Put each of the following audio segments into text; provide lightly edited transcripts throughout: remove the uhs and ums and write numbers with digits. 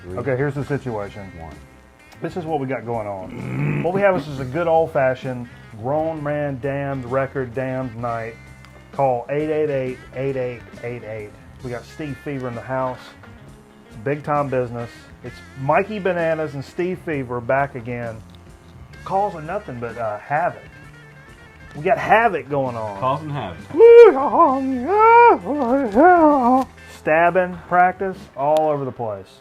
Okay, here's the situation. 1. This is what we got going on. What we have is a good old-fashioned grown man damned record damned night. Call 888-8888. We got Steve Fever in the house. It's big time business. It's Mikey Bananas and Steve Fever back again. Calls are nothing but havoc. We got havoc going on. Causing havoc. Stabbing practice all over the place.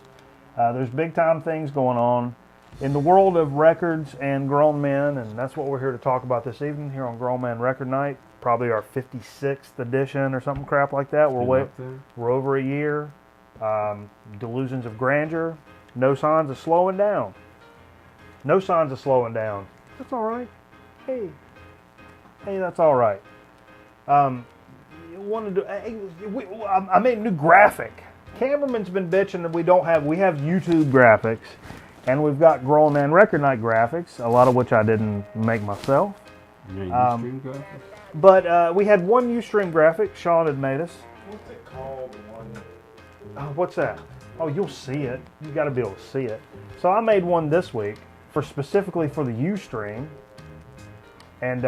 There's big time things going on in the world of records and grown men, and that's what we're here to talk about this evening here on Grown Man Record Night. Probably our 56th edition or something crap like that. We're over a year. Delusions of grandeur. No signs of slowing down. No signs of slowing down. That's all right. Hey, that's all right. I made a new graphic. Cameraman's been bitching that we have YouTube graphics, and we've got Grown Man Record Night graphics, a lot of which I didn't make myself. Ustream graphics? But we had one Ustream graphic Sean had made us. What's it called? What's that? Oh, you'll see it. You got to be able to see it. So I made one this week specifically for the Ustream. And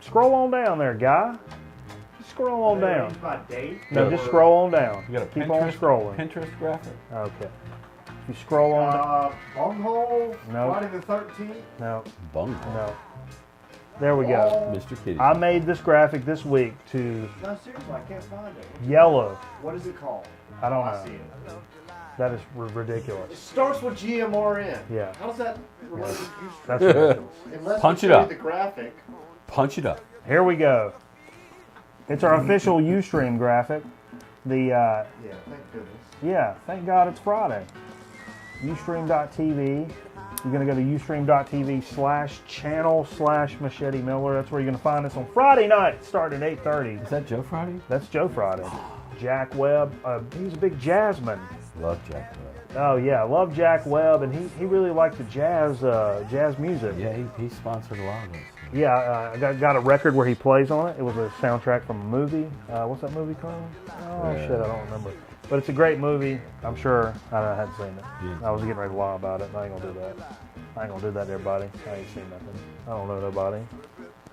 scroll on down there, guy. Just scroll on down. By date? No, just scroll on down. You got a Keep on scrolling. Pinterest graphic? Okay. If you scroll on. Bunghole? No. Friday the 13th? No. Bunghole. No. There we go. Mr. Kitty. I made this graphic this week to No, seriously, I can't find it. yellow. What is it called? I don't I know. see it. That is It ridiculous. starts with GMRN. Yeah. How does that relate to That's Ustream? ridiculous. Unless Punch you it show up. The graphic. Punch it up. Here we go. It's our official Ustream graphic. Yeah, thank goodness. Thank God it's Friday. Ustream.tv. You're going to go to ustream.tv/channel/Machete Miller. That's where you're going to find us on Friday night, starting at 8:30. Is that Joe Friday? That's Joe Friday. Jack Webb. He's a big jazzman. Love Jack Webb. Oh, yeah. I love Jack Webb, and he really liked the jazz music. Yeah, he sponsored a lot of it. Yeah, I got a record where he plays on it. It was a soundtrack from a movie. What's that movie called? Oh, shit, I don't remember. But it's a great movie. I'm sure. I hadn't seen it. Yeah. I was getting ready to lie about it, and I ain't going to do that. I ain't going to do that to everybody. I ain't seen nothing. I don't know nobody.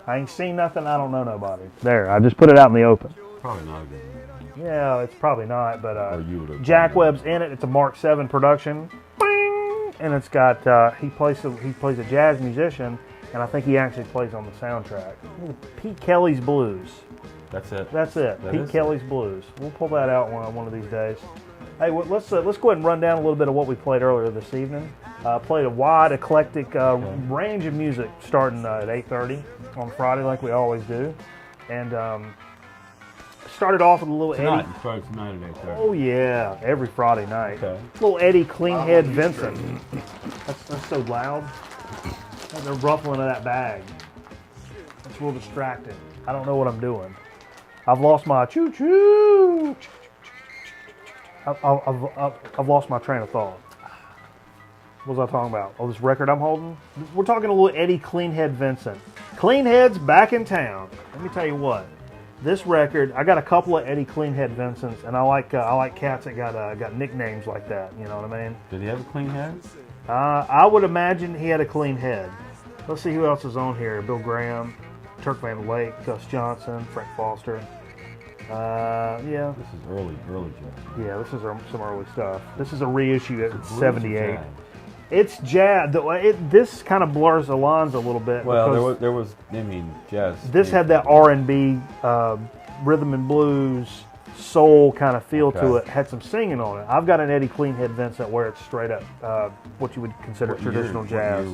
I ain't seen nothing. I don't know nobody. There, I just put it out in the open. Probably not a good movie. Yeah, it's probably not, but Or you would've- Jack Webb's in it. It's a Mark 7 production. Bing! And it's got, he plays a jazz musician, and I think he actually plays on the soundtrack. Pete Kelly's Blues. That's it. That's it. That Pete is Kelly's Blues. We'll pull that out one of these days. Hey, let's go ahead and run down a little bit of what we played earlier this evening. Played a wide, eclectic range of music starting at 8:30 on Friday, like we always do, and started off with a little Tonight. Eddie. It starts tonight at 8:30. Oh yeah, every Friday night. Okay. Little Eddie Cleanhead Vincent. That's so loud. They're ruffling of that bag. It's real distracting. I don't know what I'm doing. I've lost my choo-choo. I've lost my train of thought. What was I talking about? Oh, this record I'm holding? We're talking a little Eddie Cleanhead Vincent. Cleanhead's back in town. Let me tell you what. This record, I got a couple of Eddie Cleanhead Vincents, and I like cats that got nicknames like that. You know what I mean? Did he have a clean head? I would imagine he had a clean head. Let's see who else is on here. Bill Graham, Turk Van Lake, Gus Johnson, Frank Foster. Yeah. This is early Joe. Yeah, this is some early stuff. This is a reissue at Blues or 78. jazz? It's jazz. This kind of blurs the lines a little bit. Well, because jazz. this had that R&B, rhythm and blues, soul kind of feel to it. Had some singing on it. I've got an Eddie Cleanhead Vincent where it's straight up what you would consider traditional jazz.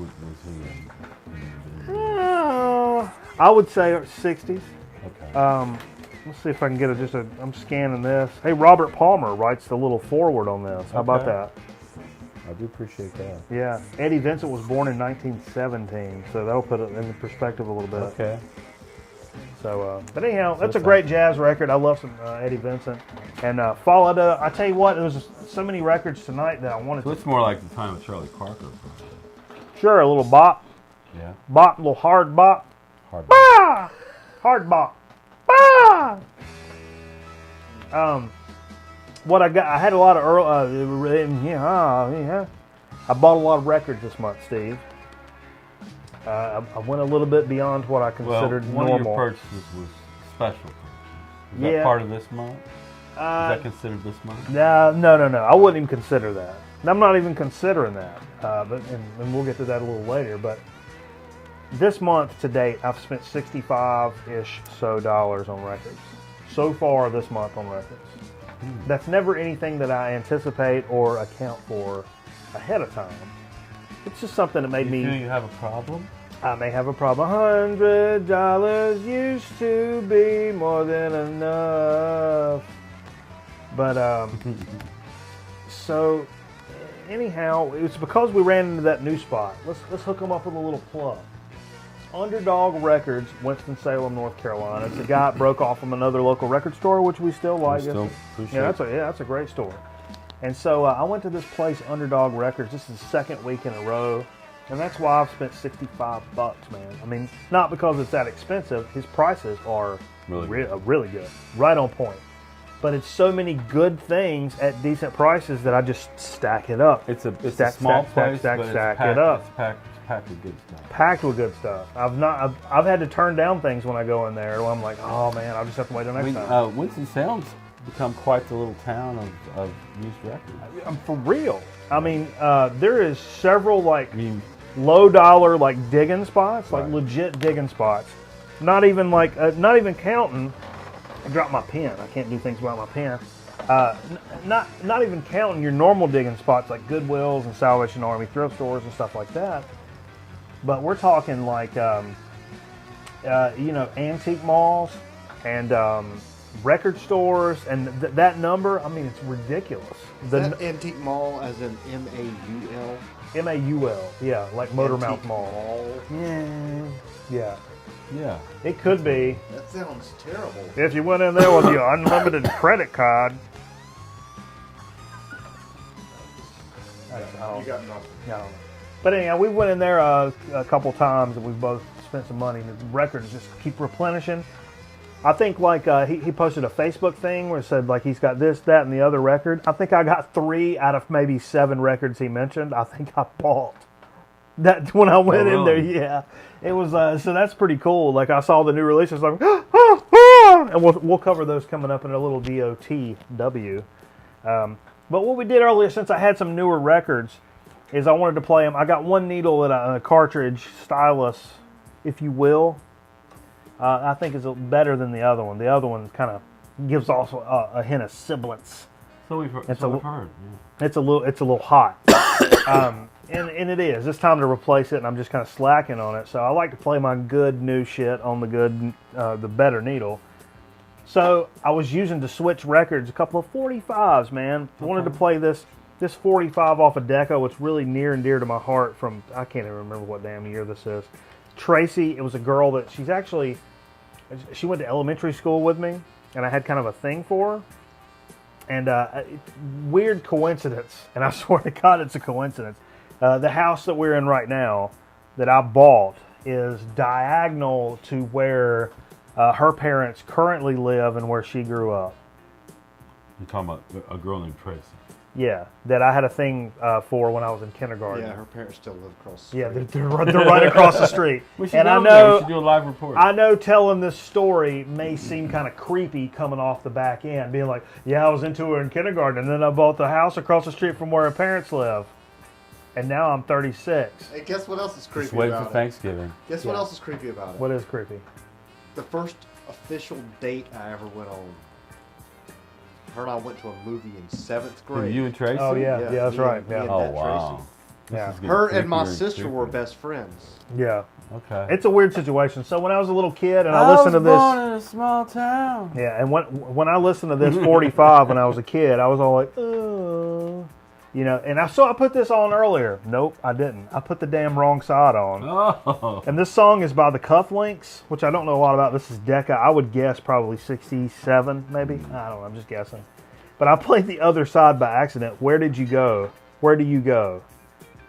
I would say 60s. Okay. Let's see if I can get I'm scanning this. Hey, Robert Palmer writes the little foreword on this. How about that? I do appreciate that. Yeah. Eddie Vincent was born in 1917, so that'll put it in perspective a little bit. Okay. So, but anyhow, that's a great jazz record. I love some Eddie Vincent. And followed up, I tell you what, there was so many records tonight that I wanted So to. it's more like the time of Charlie Parker. Sure, a little bop. Yeah. Bop, a little hard bop. Hard. Bah! Hard bop. Bah! what I got, I had a lot of I bought a lot of records this month, Steve. I went a little bit beyond what I considered one normal. of your purchases was special purchase. Is Yeah. that part of this month? Is Uh, that considered this month? No. I wouldn't even consider that. I'm not even considering that. And we'll get to that a little later. But this month to date, I've spent $65-ish dollars on records. So far this month on records. That's never anything that I anticipate or account for ahead of time. It's just something that made Do you feel me. you have a problem? I may have a problem. $100 used to be more than enough. But so anyhow, it's because we ran into that new spot. Let's hook them up with a little plug. Underdog Records, Winston-Salem, North Carolina. It's a guy that broke off from another local record store, which we still like. Still appreciate That's a great store. And so I went to this place, Underdog Records. This is the second week in a row, and that's why I've spent $65, man. I mean, not because it's that expensive. His prices are really good, right on point. But it's so many good things at decent prices that I just stack it up. It's a small place, but it's packed, it up. It's packed with good stuff. Packed with good stuff. I've had to turn down things when I go in there. I'm like, oh man, I'll just have to wait till next time. Winston-Salem's become quite the little town of used records. I'm for real. I mean, there is several low dollar digging spots, Right. legit digging spots. Not even counting. I dropped my pen. I can't do things without my pen. Not even counting your normal digging spots like Goodwills and Salvation Army thrift stores and stuff like that. But we're talking antique malls and record stores, and that number. I mean, it's ridiculous. Is that antique mall as in M-A-U-L? M-A-U-L, yeah, like Motormouth Antique Mall. Yeah. Yeah. It could be. That sounds terrible. If you went in there with your unlimited credit card. You got nothing. No. But anyhow, we went in there a couple times and we both spent some money. The records just keep replenishing. I think he posted a Facebook thing where it said he's got this, that, and the other record. I think I got 3 out of maybe 7 records he mentioned. I think I bought that when I went in there. Yeah, it was so that's pretty cool. I saw the new releases, and we'll cover those coming up in a little DOTW. But what we did earlier, since I had some newer records, is I wanted to play them. I got one needle and a cartridge stylus, if you will. I think is better than the other one. The other one kind of gives also a hint of sibilance. So we've heard. Yeah. It's a little hot, and it is. It's time to replace it, and I'm just kind of slacking on it. So I like to play my good new shit on the better needle. So I was using to switch records a couple of 45s, man. I wanted to play this 45 off of Deco. It's really near and dear to my heart. From I can't even remember what damn year this is. Tracy, it was a girl that she went to elementary school with me, and I had kind of a thing for her. And weird coincidence, and I swear to God it's a coincidence. The house that we're in right now that I bought is diagonal to where her parents currently live and where she grew up. You're talking about a girl named Tracy. Yeah, that I had a thing for when I was in kindergarten. Yeah, her parents still live across the street. Yeah, they're right across the street. We should and I go know there. We should do a live report. I know telling this story may seem kind of creepy coming off the back end, being like, yeah, I was into her in kindergarten, and then I bought the house across the street from where her parents live. And now I'm 36. Hey, guess what else is creepy Just wait about for it? Thanksgiving. Guess what else is creepy about it? What is creepy? The first official date I ever went on. Her and I went to a movie in 7th grade. You and Tracy? Oh, yeah, that's right. me and Yeah. Oh, that wow. Tracy. Yeah. This is getting Her and my creepier sister were creepier. best friends. Yeah. Okay. It's a weird situation. So when I was a little kid and I listened to this. born in a small town. Yeah, and when I listened to this 45 when I was a kid, I was all like, oh. And I put this on earlier. Nope, I didn't. I put the damn wrong side on. Oh. And this song is by the Cufflinks, which I don't know a lot about. This is Decca. I would guess probably 67, maybe. I don't know. I'm just guessing. But I played the other side by accident. Where did you go? Where do you go?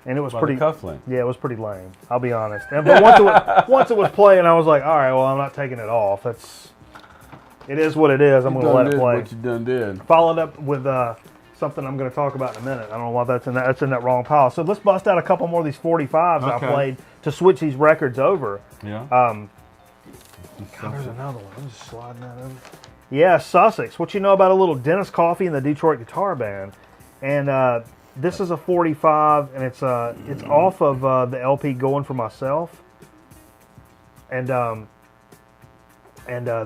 And it was By pretty. the cufflink. Yeah, it was pretty lame. I'll be honest. But once it was playing, I was like, all right, well, I'm not taking it off. It is what it is. I'm going to let it play. What you done did. Followed up with something I'm going to talk about in a minute. I don't know why that's in that wrong pile. So let's bust out a couple more of these 45s I played to switch these records over. Yeah. God, there's another one. I'm just sliding that over. Yeah, Sussex. What you know about a little Dennis Coffey and the Detroit Guitar Band? And this is a 45, and it's off of the LP Going for Myself. And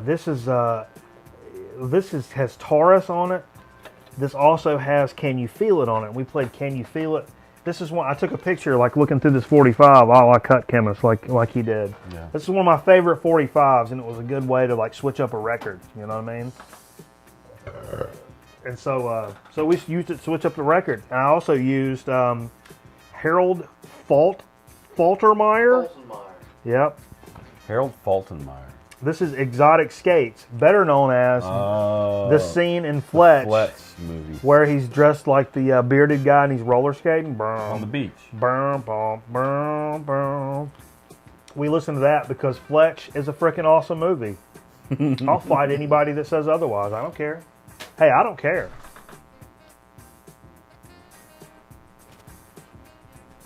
this has Taurus on it. This also has Can You Feel It on it. We played Can You Feel It. This is one I took a picture, like looking through this 45. Oh, I cut Chemist like he did. Yeah. This is one of my favorite 45s, and it was a good way to like switch up a record. You know what I mean? And so we used it to switch up the record. And I also used Harold Faltermeyer. Yep. Harold Faltermeyer. This is Exotic Skates, better known as the scene in Fletch movie, where he's dressed like the bearded guy and he's roller skating. On the beach. We listened to that because Fletch is a freaking awesome movie. I'll fight anybody that says otherwise. I don't care. Hey, I don't care.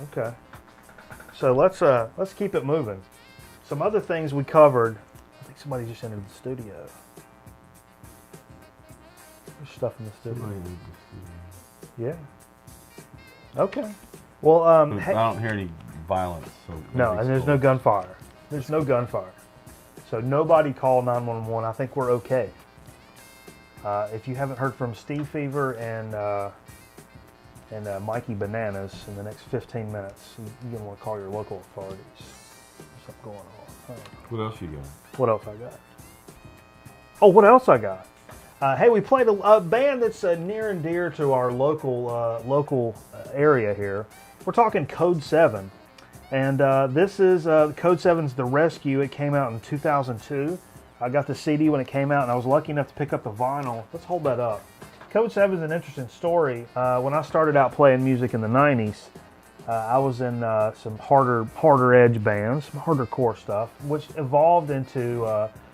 Okay. So let's keep it moving. Some other things we covered. I think somebody just entered the studio. There's stuff in the studio. Yeah. Okay. Well, I don't hear any violence. So no, and there's no gunfire. There's no gunfire. So nobody call 911. I think we're okay. If you haven't heard from Steve Fever and Mikey Bananas in the next 15 minutes, you're going to want to call your local authorities. There's something going on. What else you got? What else I got? Oh, what else I got? Hey, we played a band that's near and dear to our local area here. We're talking Code 7. And this is Code 7's The Rescue. It came out in 2002. I got the CD when it came out, and I was lucky enough to pick up the vinyl. Let's hold that up. Code 7 is an interesting story. When I started out playing music in the 90s, I was in some harder edge bands, some harder core stuff, which evolved into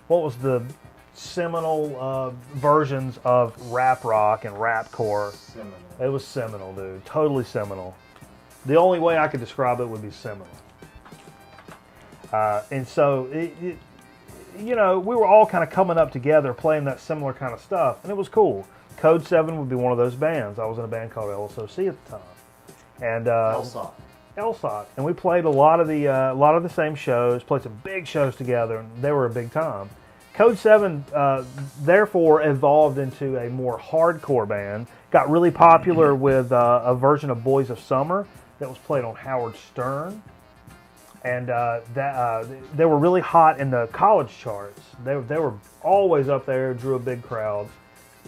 what was the seminal versions of rap rock and rap core. Seminal. It was seminal, dude. Totally seminal. The only way I could describe it would be seminal. And so, you know, we were all kind of coming up together playing that similar kind of stuff, and it was cool. Code 7 would be one of those bands. I was in a band called LSOC at the time. And LSOC, and we played a lot of the same shows, played some big shows together, and they were a big time. Code 7 therefore evolved into a more hardcore band, got really popular with a version of Boys of Summer that was played on Howard Stern, and they were really hot in the college charts. They were always up there, drew a big crowd.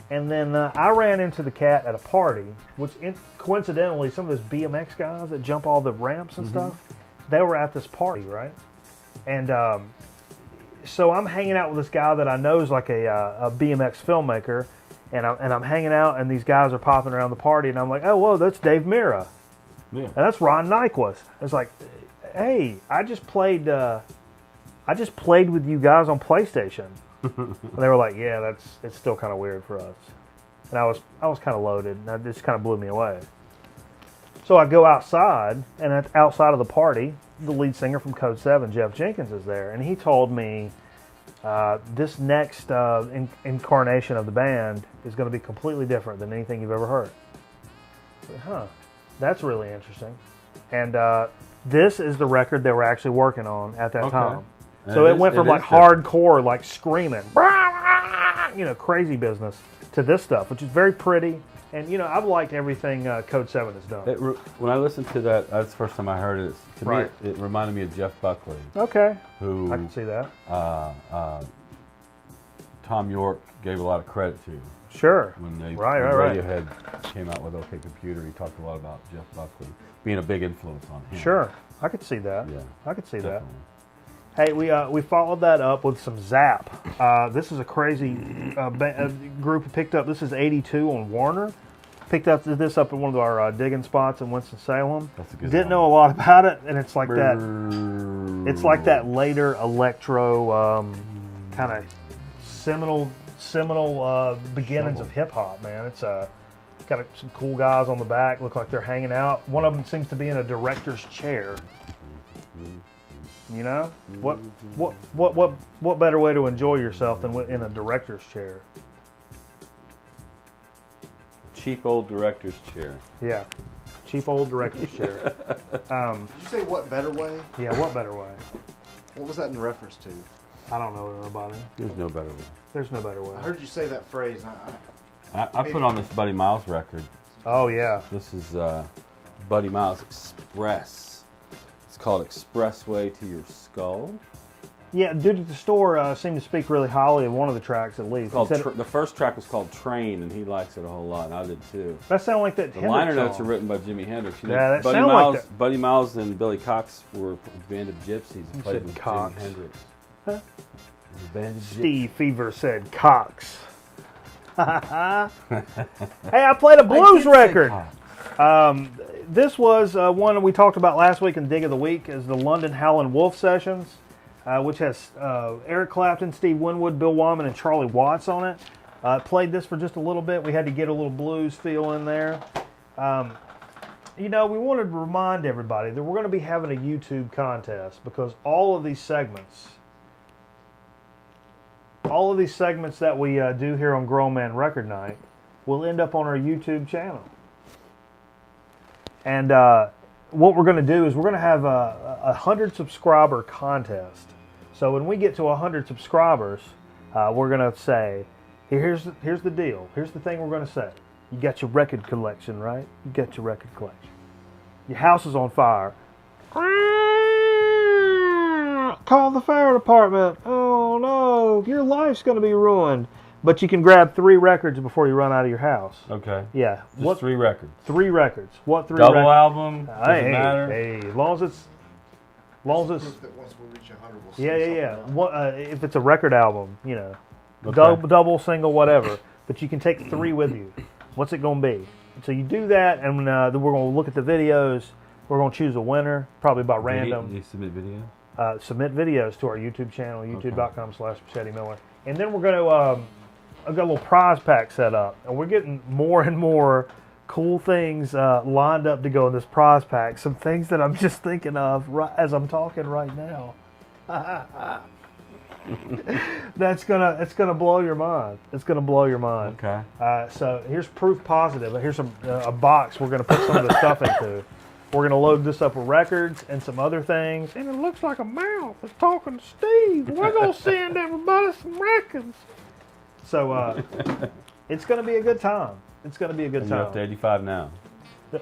And then I ran into the cat at a party, which coincidentally, some of those BMX guys that jump all the ramps and stuff, they were at this party, right? And so I'm hanging out with this guy that I know is like a BMX filmmaker, and I'm hanging out, and these guys are popping around the party, and I'm like, oh, whoa, that's Dave Mira. Yeah. And that's Ron Nyquist. It's like, hey, I just played with you guys on PlayStation. And they were like, yeah, it's still kind of weird for us. And I was kind of loaded, and that just kind of blew me away. So I go outside, and outside of the party, the lead singer from Code 7, Jeff Jenkins, is there. And he told me this next incarnation of the band is going to be completely different than anything you've ever heard. I said, huh, that's really interesting. And this is the record they were actually working on at that time. So it went from like hardcore, like screaming, you know, crazy business, to this stuff, which is very pretty. And, you know, I've liked everything Code 7 has done. When I listened to that, that's the first time I heard it. To me, it reminded me of Jeff Buckley. Okay. Who I can see that. Tom York gave a lot of credit to. Sure. When Radiohead came out with OK Computer, he talked a lot about Jeff Buckley being a big influence on him. Sure. I could see that. Yeah. I could see definitely. that. Hey, we followed that up with some Zap. This is a crazy group who picked up. This is 82 on Warner. Picked up this up at one of our digging spots in Winston-Salem. That's a good Didn't know a lot about it, and it's like that. It's like that later electro kind of seminal seminal beginnings of hip hop, man. It's got some cool guys on the back. Look like they're hanging out. One of them seems to be in a director's chair. You know, what better way to enjoy yourself than in a director's chair? Cheap old director's chair. Yeah, cheap old director's chair. Did you say what better way? Yeah, what better way? What was that in reference to? I don't know nobody. There's no better way. There's no better way. I heard you say that phrase. I put on this Buddy Miles record. Oh yeah. This is Buddy Miles Express. It's called Expressway to Your Skull. Yeah, dude at the store seemed to speak really highly of one of the tracks at least. The first track was called Train, and he likes it a whole lot, and I did too. That sounded like that The Hendrix liner notes song. are written by Jimi Hendrix. You know, Yeah, that sounded like that. Buddy Miles and Billy Cox were a band of gypsies and played said with Cox. Jimi Hendrix. Huh? It was a band of gypsies. Steve Fever said Cox. Hey, I played a blues record. This was one that we talked about last week in Dig of the Week, is the London Howlin' Wolf Sessions, which has Eric Clapton, Steve Winwood, Bill Wyman, and Charlie Watts on it. Played this for just a little bit. We had to get a little blues feel in there. You know, we wanted to remind everybody that we're going to be having a YouTube contest because all of these segments that we do here on Grown Man Record Night will end up on our YouTube channel. And what we're going to do is we're going to have a 100 subscriber contest. So when we get to 100 subscribers, we're going to say, here's the deal. Here's the thing we're going to say. You got your record collection, right? You got your record collection. Your house is on fire. Call the fire department. Oh no, your life's going to be ruined. But you can grab 3 records before you run out of your house. Okay. Yeah. Just 3 records. 3 records. What 3 Double records? album? Doesn't matter. Hey, as long as it's Proof that once we reach 100, we'll see yeah. something What, if it's a record album, you know, Okay. double, single, whatever. But you can take 3 with you. What's it going to be? So you do that, and then we're going to look at the videos. We're going to choose a winner, probably by random. Do you submit videos? Submit videos to our YouTube channel, youtube.com/MacheteMiller. And then we're going to, I've got a little prize pack set up. And we're getting more and more cool things lined up to go in this prize pack. Some things that I'm just thinking of as I'm talking right now. It's gonna blow your mind. It's gonna blow your mind. Okay. So here's proof positive. Here's a box we're gonna put some of the stuff into. We're gonna load this up with records and some other things. And it looks like a mouth is talking to Steve. We're gonna send everybody some records. So it's gonna be a good time. It's gonna be a good And you're time. up to 85 now.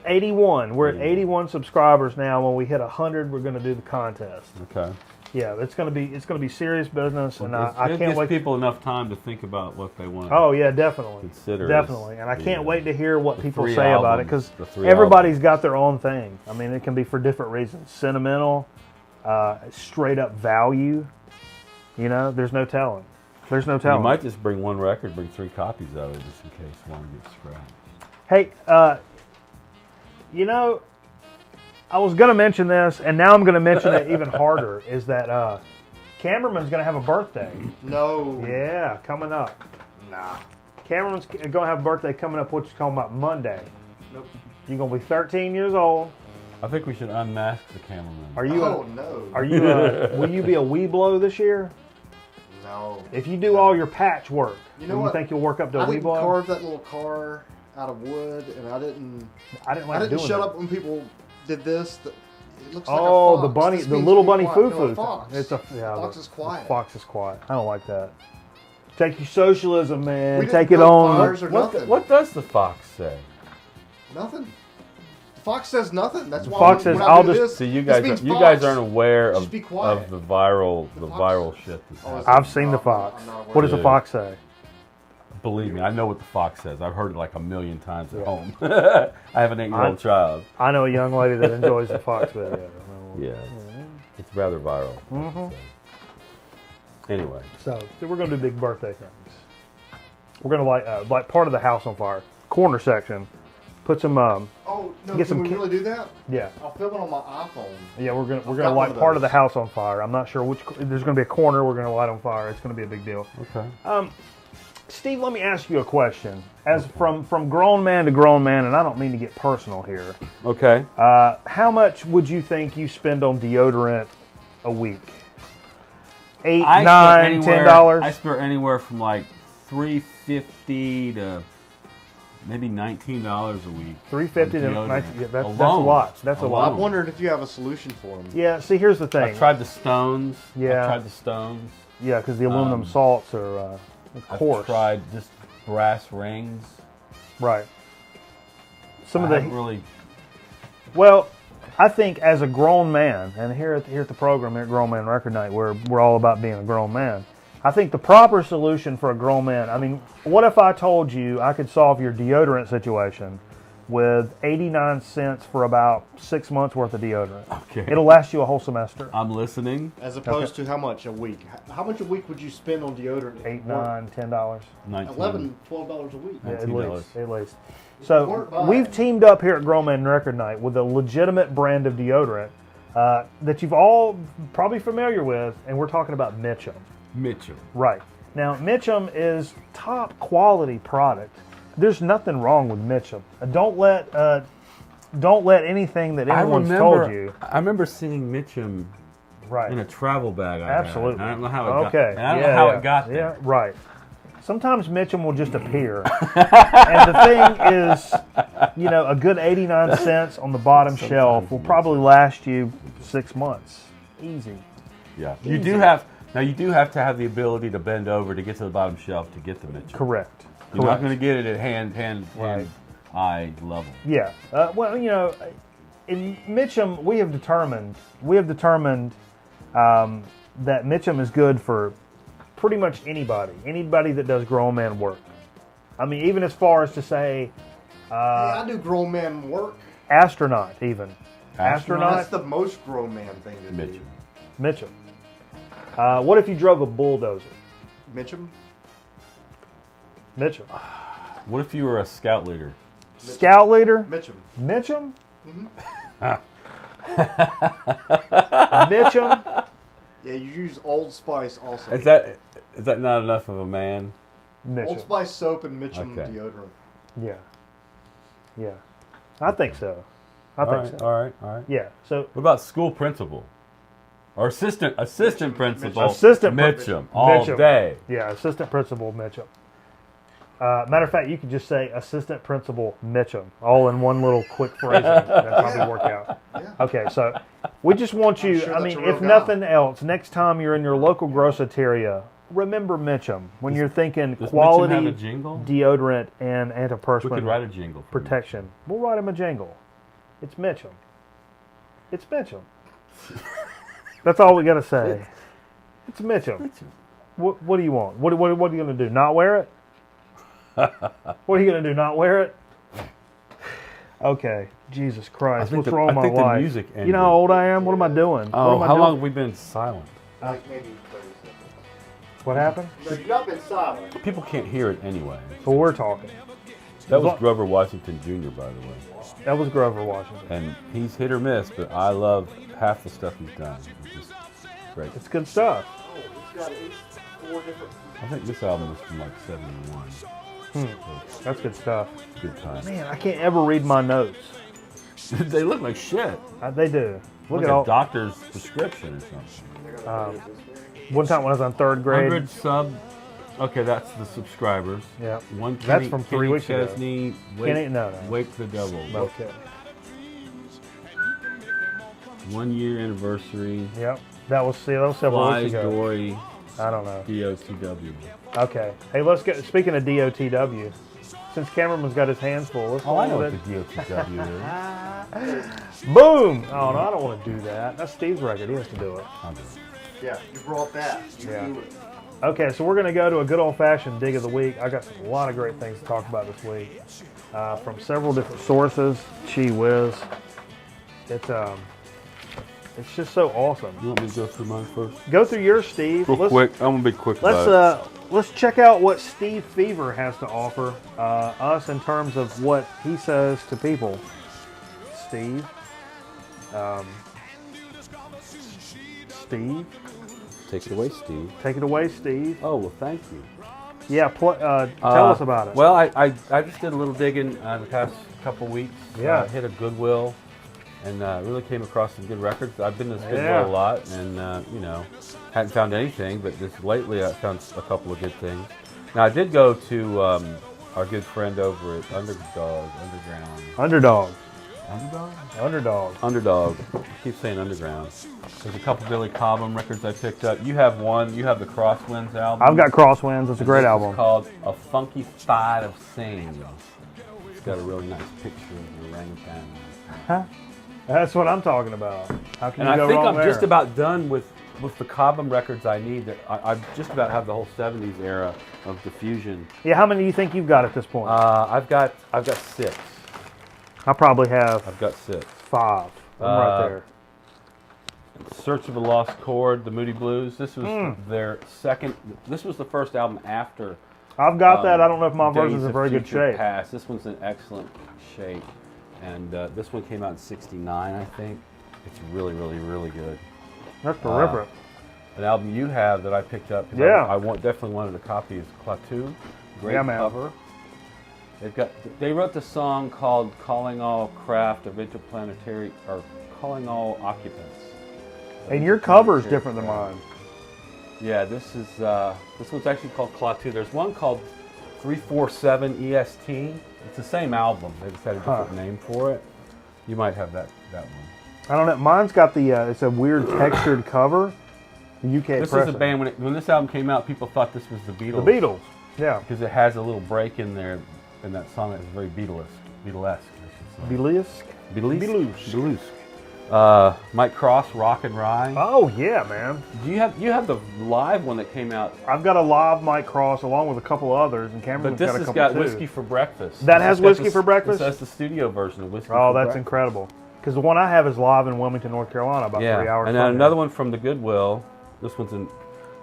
81. We're at 81 subscribers now. When we hit 100, we're gonna do the contest. Okay. Yeah, it's gonna be serious business, and I It can't gives wait. people enough time to think about what they want. Oh yeah, definitely, Consider definitely, and I can't wait to hear what people 3 say about it albums, because the 3 everybody's got their own thing. I mean, it can be for different reasons: sentimental, straight up value. You know, there's no telling. There's no telling. You might just bring 1 record, bring 3 copies of it, just in case one gets scratched. Hey, you know, I was going to mention this, and now I'm going to mention it even harder, is that Cameraman's going to have a birthday. No. Yeah, coming up. Nah. Cameraman's going to have a birthday coming up, what you call about Monday. Nope. You're going to be 13 years old. I think we should unmask the cameraman. Are you? No. Are you? Will you be a Weeblo this year? No. If you do all your patch work, You know do you what? think you'll work up to a I didn't Weeblo? carve that little car out of wood, and I didn't like doing shut that. up when people did this. It looks like a Oh, fox. the bunny, This the means little be bunny quiet. No, foo-foo. a fox. It's a Fox is quiet. The fox is quiet. I don't like that. Take your socialism, man. We didn't Take it build on. fires or nothing. What does the fox say? Nothing. The fox says nothing. That's why. fox says, when I "I'll do just-" this, So you this means guys fox. aren't aware Just of, be quiet. of the viral fox- shit that's Oh, is happening. I've seen the No, fox. I'm not aware What does of the it. fox say? Believe me, I know what the fox says. I've heard it like a million times at home. I have an 8-year-old child. I know a young lady that enjoys the fox video. Yeah, it's rather viral. Mhm. Anyway, So we're going to do big birthday things. We're going to light part of the house on fire. Corner section. Put some Oh no! Get Can some we ki- really do that? yeah. I'll film it on my iPhone. Yeah, we're gonna got one light of part of those. the house on fire. I'm not sure which. There's gonna be a corner we're gonna light on fire. It's gonna be a big deal. okay. Steve, let me ask you a question. As from grown man to grown man, and I don't mean to get personal here. Okay. How much would you think you spend on deodorant a week? $8, I $9, spent $10? I spent anywhere from like $3.50 to maybe $19 a week. $3.50 to deodorant. $19. Yeah, that's a Alone. lot. That's a Alone. lot. I wondered if you have a solution for them. Yeah. See, here's the thing. I've tried the Stones. Yeah. I've tried the Stones. Yeah, because the aluminum salts are coarse. I've tried just brass rings. Right. Some of I the haven't really. Well, I think as a grown man, and here at the program here at Grown Man Record Night, we're all about being a grown man. I think the proper solution for a grown man. I mean, what if I told you I could solve your deodorant situation with 89 cents for about 6 months worth of deodorant? Okay. It'll last you a whole semester. I'm listening. As opposed to how much a week? How much a week would you spend on deodorant? $8, $9, $10. 19. $11, $12 a week. Yeah, $19. at least. So we've teamed up here at Grown Man Record Night with a legitimate brand of deodorant that you've all probably familiar with, and we're talking about Mitchum. Mitchell. Right. Now, Mitchum is top quality product. There's nothing wrong with Mitchum. Don't let anything that anyone's told you. I remember seeing Mitchum Right. in a travel bag. Absolutely. I don't know how it Okay. got. I don't know how it got there. Yeah. Right. Sometimes Mitchum will just appear, and the thing is, a good 89 cents on the bottom shelf will probably last you 6 months, easy. Yeah. You do have to have the ability to bend over to get to the bottom shelf to get the Mitchum. Correct. You're not going to get it at hand eye level. Yeah. In Mitchum, we have determined that Mitchum is good for pretty much anybody that does grown man work. I mean, even as far as to say, I do grown man work. astronaut, even. Astronaut. That's the most grown man thing to do. Mitchum. What if you drove a bulldozer? Mitchum? Mitchum. What if you were a scout leader? Scout leader? Mitchum. Mitchum? Mm-hmm. Mitchum? Yeah, you use Old Spice also. Is that not enough of a man? Mitchum. Old Spice soap and Mitchum Okay. deodorant. Yeah. Yeah. I think so. I think so. All right. Yeah. So What about school principal? Or assistant principal? Assistant Mitchum. All Mitchum. day. Yeah, assistant principal Mitchum. Matter of fact, you could just say assistant principal Mitchum, all in one little quick phrasing. That'd probably work out. Yeah. Okay, so we just want you, sure I that's mean, a real if guy. nothing else, next time you're in your local grosseteria, remember Mitchum when you're thinking Does quality Mitchum have a jingle? deodorant and We antiperspirant could write a jingle. For you. protection. We'll write him a jingle. It's Mitchum. It's Mitchum. That's all we got to say. It's Mitchum. What do you want? What are you going to do? Not wear it? What are you going to do? Not wear it? Okay. Jesus Christ. What's wrong with my I think the life? music ended. You know how old I am? What am I doing? Oh, what am I how doing? long have we been silent? Like maybe 30 seconds. What happened? No, you've not been silent. People can't hear it anyway. So we're talking. That was Grover Washington Jr., by the way. That was Grover Washington. And he's hit or miss, but I love half the stuff he's done. It's just great. It's good stuff. Oh, it's got at least 4 different... I think this album is from like 71. That's good stuff. Good time. Man, I can't ever read my notes. They look like shit. They do. Look Like at a all. doctor's prescription or something. One time when I was on 3rd grade. 100 sub. Okay, that's the subscribers. Yeah. One That's Kenny, from 3 Kenny weeks ago. Chesney, Kenny- no. Wake the Devil. Okay. 1 year anniversary. Yep. That was several Fly weeks ago. Dory. I don't know. DOTW. Okay. Hey, let's get. Speaking of DOTW, since Cameron's got his hands full, let's go Oh, I on know with what the DOTW is. it. Boom! Oh no, I don't want to do that. That's Steve's record. He has to do it. I'll do it. Yeah, you brought that. You Yeah. do it. Okay, so we're going to go to a good old-fashioned dig of the week. I got a lot of great things to talk about this week from several different sources. Gee whiz, it's just so awesome. You want me to go through mine first? Go through yours, Steve. Real quick. I'm going to be quick Let's about it. let's check out what Steve Fever has to offer us in terms of what he says to people. Steve. Steve. Take it away, Steve. Take it away, Steve. Oh, well, thank you. Yeah, tell us about it. Well, I just did a little digging the past couple weeks. Yeah. Hit a Goodwill and really came across some good records. I've been to this Goodwill Yeah. a lot and, you know, hadn't found anything, but just lately I found a couple of good things. Now, I did go to our good friend over at Underdog. I keep saying Underground. There's a couple Billy Cobham records I picked up. You have one. You have the Crosswinds album. I've got Crosswinds. It's a great album. It's called A Funky Side of Sing. It's got a really nice picture of the orangutan. Huh? That's what I'm talking about. How can And you go I think wrong I'm there? just about done with the Cobham records I need. That I just about have the whole '70s era of diffusion. Yeah, how many do you think you've got at this point? I've got 6. I probably have I've got 6. 5. I'm right there. Search of a Lost Chord, the Moody Blues. This was their second. This was the first album after. I've got that. I don't know if my Days version's in of very good Future shape. Past. This one's in excellent shape, and this one came out in '69, I think. It's really, really, really good. That's terrific. An album you have that I picked up. 'Cause Yeah. I definitely wanted a copy. Is Klaatu. Great Yeah, man. cover. They wrote the song called "Calling All Craft of Interplanetary" or "Calling All Occupants." And your cover is different than mine. Yeah, this one's actually called Klaatu. There's one called 347 EST. It's the same album. They just had a different name for it. You might have that one. I don't know. Mine's got the, it's a weird textured cover. You can't This press is a it. band, when this album came out, people thought this was the Beatles. The Beatles, yeah. Because it has a little break in there in that song that is very Beatlesque, I should say. Beatles? Mike Cross, Rock and Rye. Oh, yeah, man. You have the live one that came out. I've got a live Mike Cross along with a couple others, and But Cameron's this got a has couple got too. Whiskey for Breakfast. That has This has Whiskey got for Breakfast? That's the studio version of Whiskey Oh, for that's Breakfast. incredible. Because the one I have is live in Wilmington, North Carolina, about 3 hours and from then another here. one from the Goodwill. This one's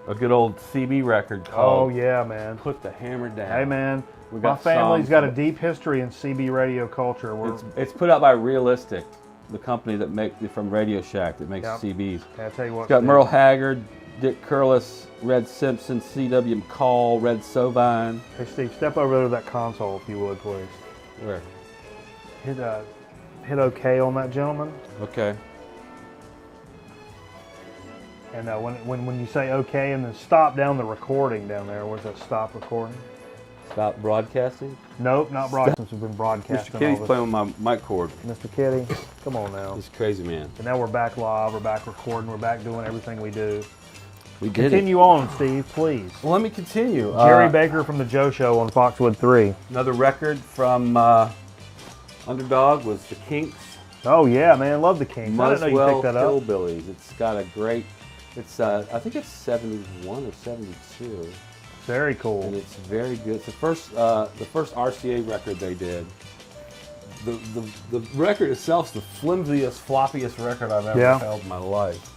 a good old CB record Oh, called yeah, man. Put the Hammer Down. Hey, man. We My got family's songs got a from- deep history in CB radio culture. It's put out by Realistic, the company that from Radio Shack that makes Yep. CBs. I tell you what, It's got Steve. Merle Haggard, Dick Curlis, Red Simpson, C.W. McCall, Red Sovine. Hey, Steve, step over there to that console, if you would, please. Where? Hit OK on that gentleman. Okay. And when you say OK, and then stop down the recording down there. Where's that stop recording? Stop broadcasting. Nope, not broadcasting. We've been Mr. broadcasting Kitty's all this. playing with my mic cord. Mr. Kitty, come on now. He's a crazy man. And now we're back live. We're back recording. We're back doing everything we do. We did it. Continue on, Steve, please. Well, let me continue. Jerry Baker from The Joe Show on Foxwood 3. Another record from Underdog was The Kinks. Oh, yeah, man. Love the Kinks. I didn't know you Muswell picked that up. Hillbillies. It's got a great. It's I think it's 71 or 72. Very And cool. it's very good. It's the first RCA record they did. The record itself is the flimsiest, floppiest record I've ever held in my life.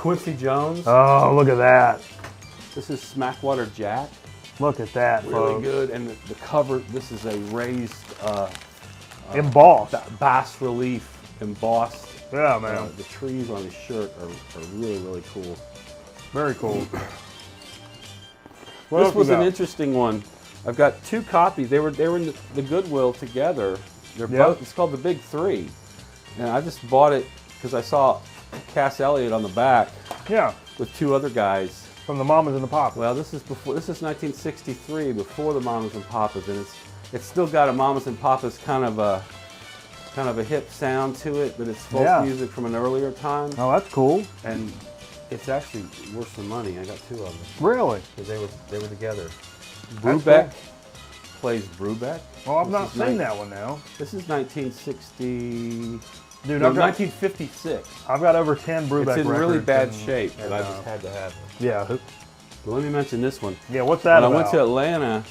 Quincy Jones. Oh, look at that. This is Smackwater Jack. Look at that, Really folks. good. And the cover. This is a raised Embossed. bas relief embossed. Yeah, man. The trees on his shirt are really, really cool. Very cool. This was an interesting one. I've got 2 copies. They were in the Goodwill together. They're both. It's called the Big Three, and I just bought it because I saw Cass Elliot on the back. Yeah. With 2 other guys. From the Mamas and the Papas. Well, this is before. This is 1963, before the Mamas and Papas, and it's still got a Mamas and Papas kind of a hip sound to it, but it's folk music from an earlier time. Oh, that's cool. And it's actually worth some money. I got 2 of them. Really? Because they were together. That's Brubeck cool. plays Brubeck. Oh, I've not seen that one now. This is 1960. Dude, No, I've got 1956. I've got over 10 Brubeck It's in records. really bad and- shape, but and, I just had to have it. Yeah. But let me mention this one. Yeah, what's that When about? I went to Atlanta,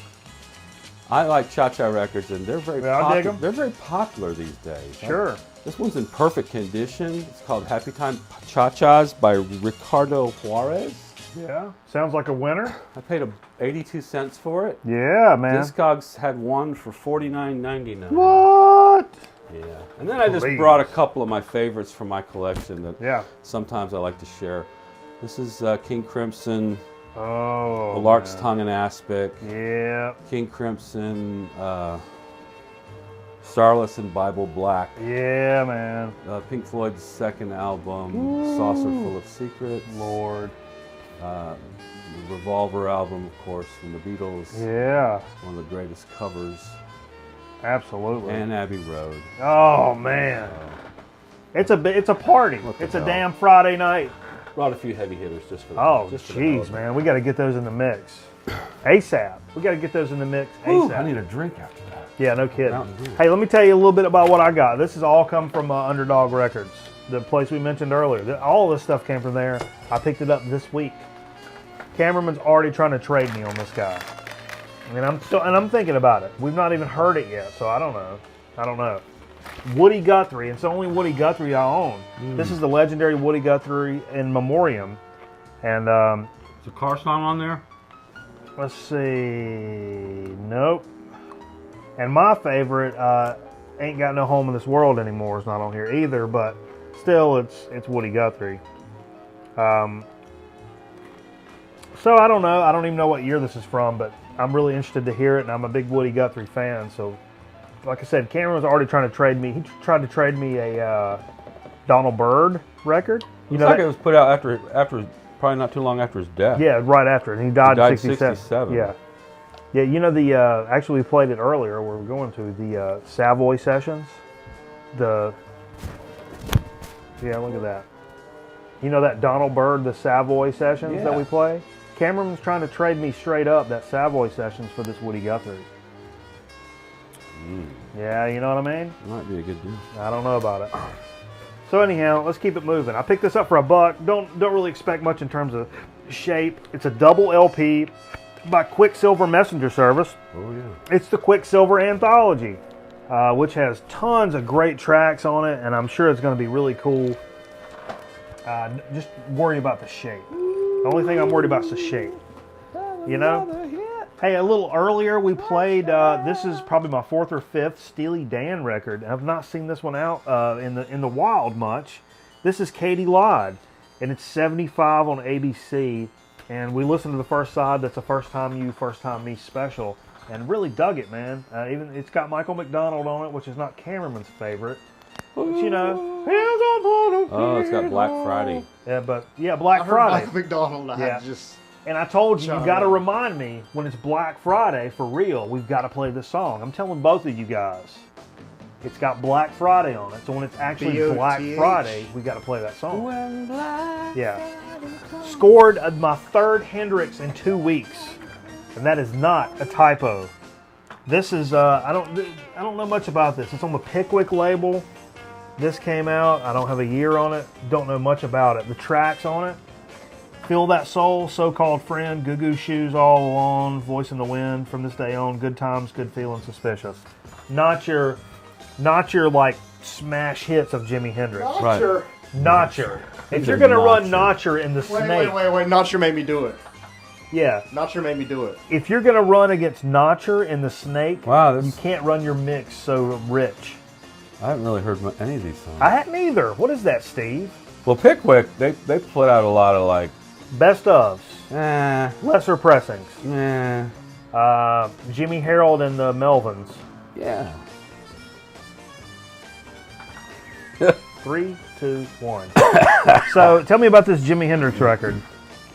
I like Cha-Cha records, and they're very Yeah, I dig 'em. popular. They're very popular these days. Sure. This one's in perfect condition. It's called Happy Time Cha-Chas by Ricardo Juarez. Yeah. Sounds like a winner. I paid 82 cents for it. Yeah, man. Discogs had one for $49.99. What? Yeah. And then I just Please. brought a couple of my favorites from my collection that Yeah. sometimes I like to share. This is King Crimson, Oh. The Lark's man. Tongue and Aspic. Yeah. King Crimson. Starless and Bible Black. Yeah, man. Pink Floyd's second album, Saucer Full of Secrets. Lord. The Revolver album, of course, from the Beatles. Yeah. One of the greatest covers. Absolutely. And Abbey Road. Oh man. It's a party. It's a hell? damn Friday night. Brought a few heavy hitters just for Oh, just for the jeez, hell of it. man. We got to get those in the mix. ASAP. We got to get those in the mix Whew, ASAP. I need a drink after that. Yeah, no kidding. Mountain Dew. Hey, let me tell you a little bit about what I got. This is all come from Underdog Records, the place we mentioned earlier. All of this stuff came from there. I picked it up this week. Cameraman's already trying to trade me on this guy. And I'm thinking about it. We've not even heard it yet, so I don't know. Woody Guthrie. It's the only Woody Guthrie I own. This is the legendary Woody Guthrie in memoriam. And Is the car song on there? let's see. Nope. And my favorite, Ain't Got No Home in This World Anymore, is not on here either, but still it's Woody Guthrie. So I don't know. I don't even know what year this is from, but I'm really interested to hear it, and I'm a big Woody Guthrie fan. So, like I said, Cameron was already trying to trade me. He tried to trade me a Donald Byrd record. You know, Looks like it was put out after probably not too long after his death. yeah, right after it. And he died in 67. 67. Yeah. Yeah, you know, actually we played it earlier where we're going to, the Savoy Sessions. Yeah, look at that. You know that Donald Byrd, the Savoy Sessions that we play? Cameron was trying to trade me straight up that Savoy Sessions for this Woody Guthrie. Yeah, you know what I mean? Might be a good deal. I don't know about it. So anyhow, let's keep it moving. I picked this up for $1. Don't really expect much in terms of shape. It's a double LP by Quicksilver Messenger Service. Oh yeah. It's the Quicksilver Anthology, which has tons of great tracks on it, and I'm sure it's going to be really cool. Just worry about the shape. The only thing I'm worried about is the shape. You know? Hey, a little earlier we played, this is probably my 4th or 5th Steely Dan record. I've not seen this one out in the wild much. This is Katie Lodd, and it's 75 on ABC. And we listened to the first side. That's a First Time You, First Time Me special, and really dug it, man. Even it's got Michael McDonald on it, which is not Cameraman's favorite, but you know. Oh, it's got Black Friday. Yeah, but yeah, Black I heard Friday. Michael McDonald. I Yeah. just And I told you, you got to John. remind me when it's Black Friday for real. We've got to play this song. I'm telling both of you guys. It's got Black Friday on it, so when it's actually Black BOTH. Friday, we got to play that song. When Black Yeah. Scored my 3rd Hendrix in 2 weeks, and that is not a typo. This is I don't know much about this. It's on the Pickwick label. This came out. I don't have a year on it. Don't know much about it. The tracks on it: Feel That Soul, So-Called Friend, Goo Goo Shoes All Alone, Voice in the Wind, From This Day On, Good Times, Good Feeling, Suspicious. Not your like smash hits of Jimi Hendrix. Notcher. Notcher. If These you're are gonna run Notcher. Notcher in the Wait, Snake, wait. Notcher made me do it. yeah. Notcher made me do it. If you're gonna run against Notcher in the Snake, Wow, you this, can't run your mix so rich. I haven't really heard any of these songs. I hadn't either. What is that, Steve? Well, Pickwick, they put out a lot of like, Best ofs, eh, lesser pressings. eh, Jimmy Harold and the Melvins. yeah. 3, 2, 1. So tell me about this Jimi Hendrix record.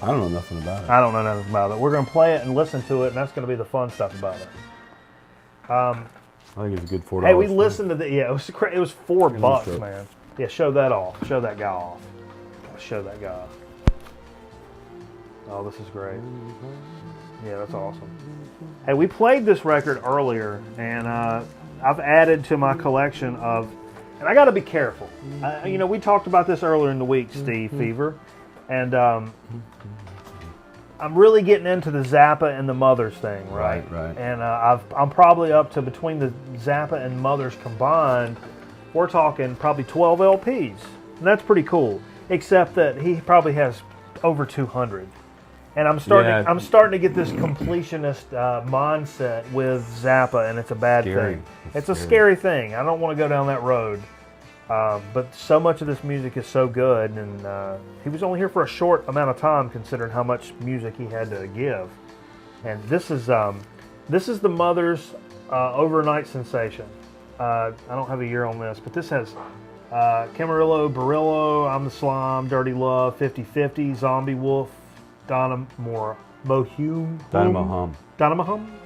I don't know nothing about it. I don't know nothing about it. We're gonna play it and listen to it, and that's gonna be the fun stuff about it. I think it's a good $4. Hey, we listened to the it was it was $4, show it. man. Yeah, show that off. Show that guy off. Show that guy. Oh, this is great. Yeah, that's awesome. Hey, we played this record earlier, and I've added to my collection of, and I got to be careful. You know, we talked about this earlier in the week, Steve Fever, and I'm really getting into the Zappa and the Mothers thing, right? Right. And I'm probably up to, between the Zappa and Mothers combined, we're talking probably 12 LPs, and that's pretty cool. Except that he probably has over 200. And I'm starting to get this completionist mindset with Zappa, and it's a bad Scary. thing. It's a scary thing. I don't want to go down that road. But so much of this music is so good, and he was only here for a short amount of time, considering how much music he had to give. And this is the Mother's overnight sensation. I don't have a year on this, but this has Camarillo, Barillo, I'm the Slime, Dirty Love, 50/50, Zombie Wolf, Dynamo Hum. Dynamo Hum.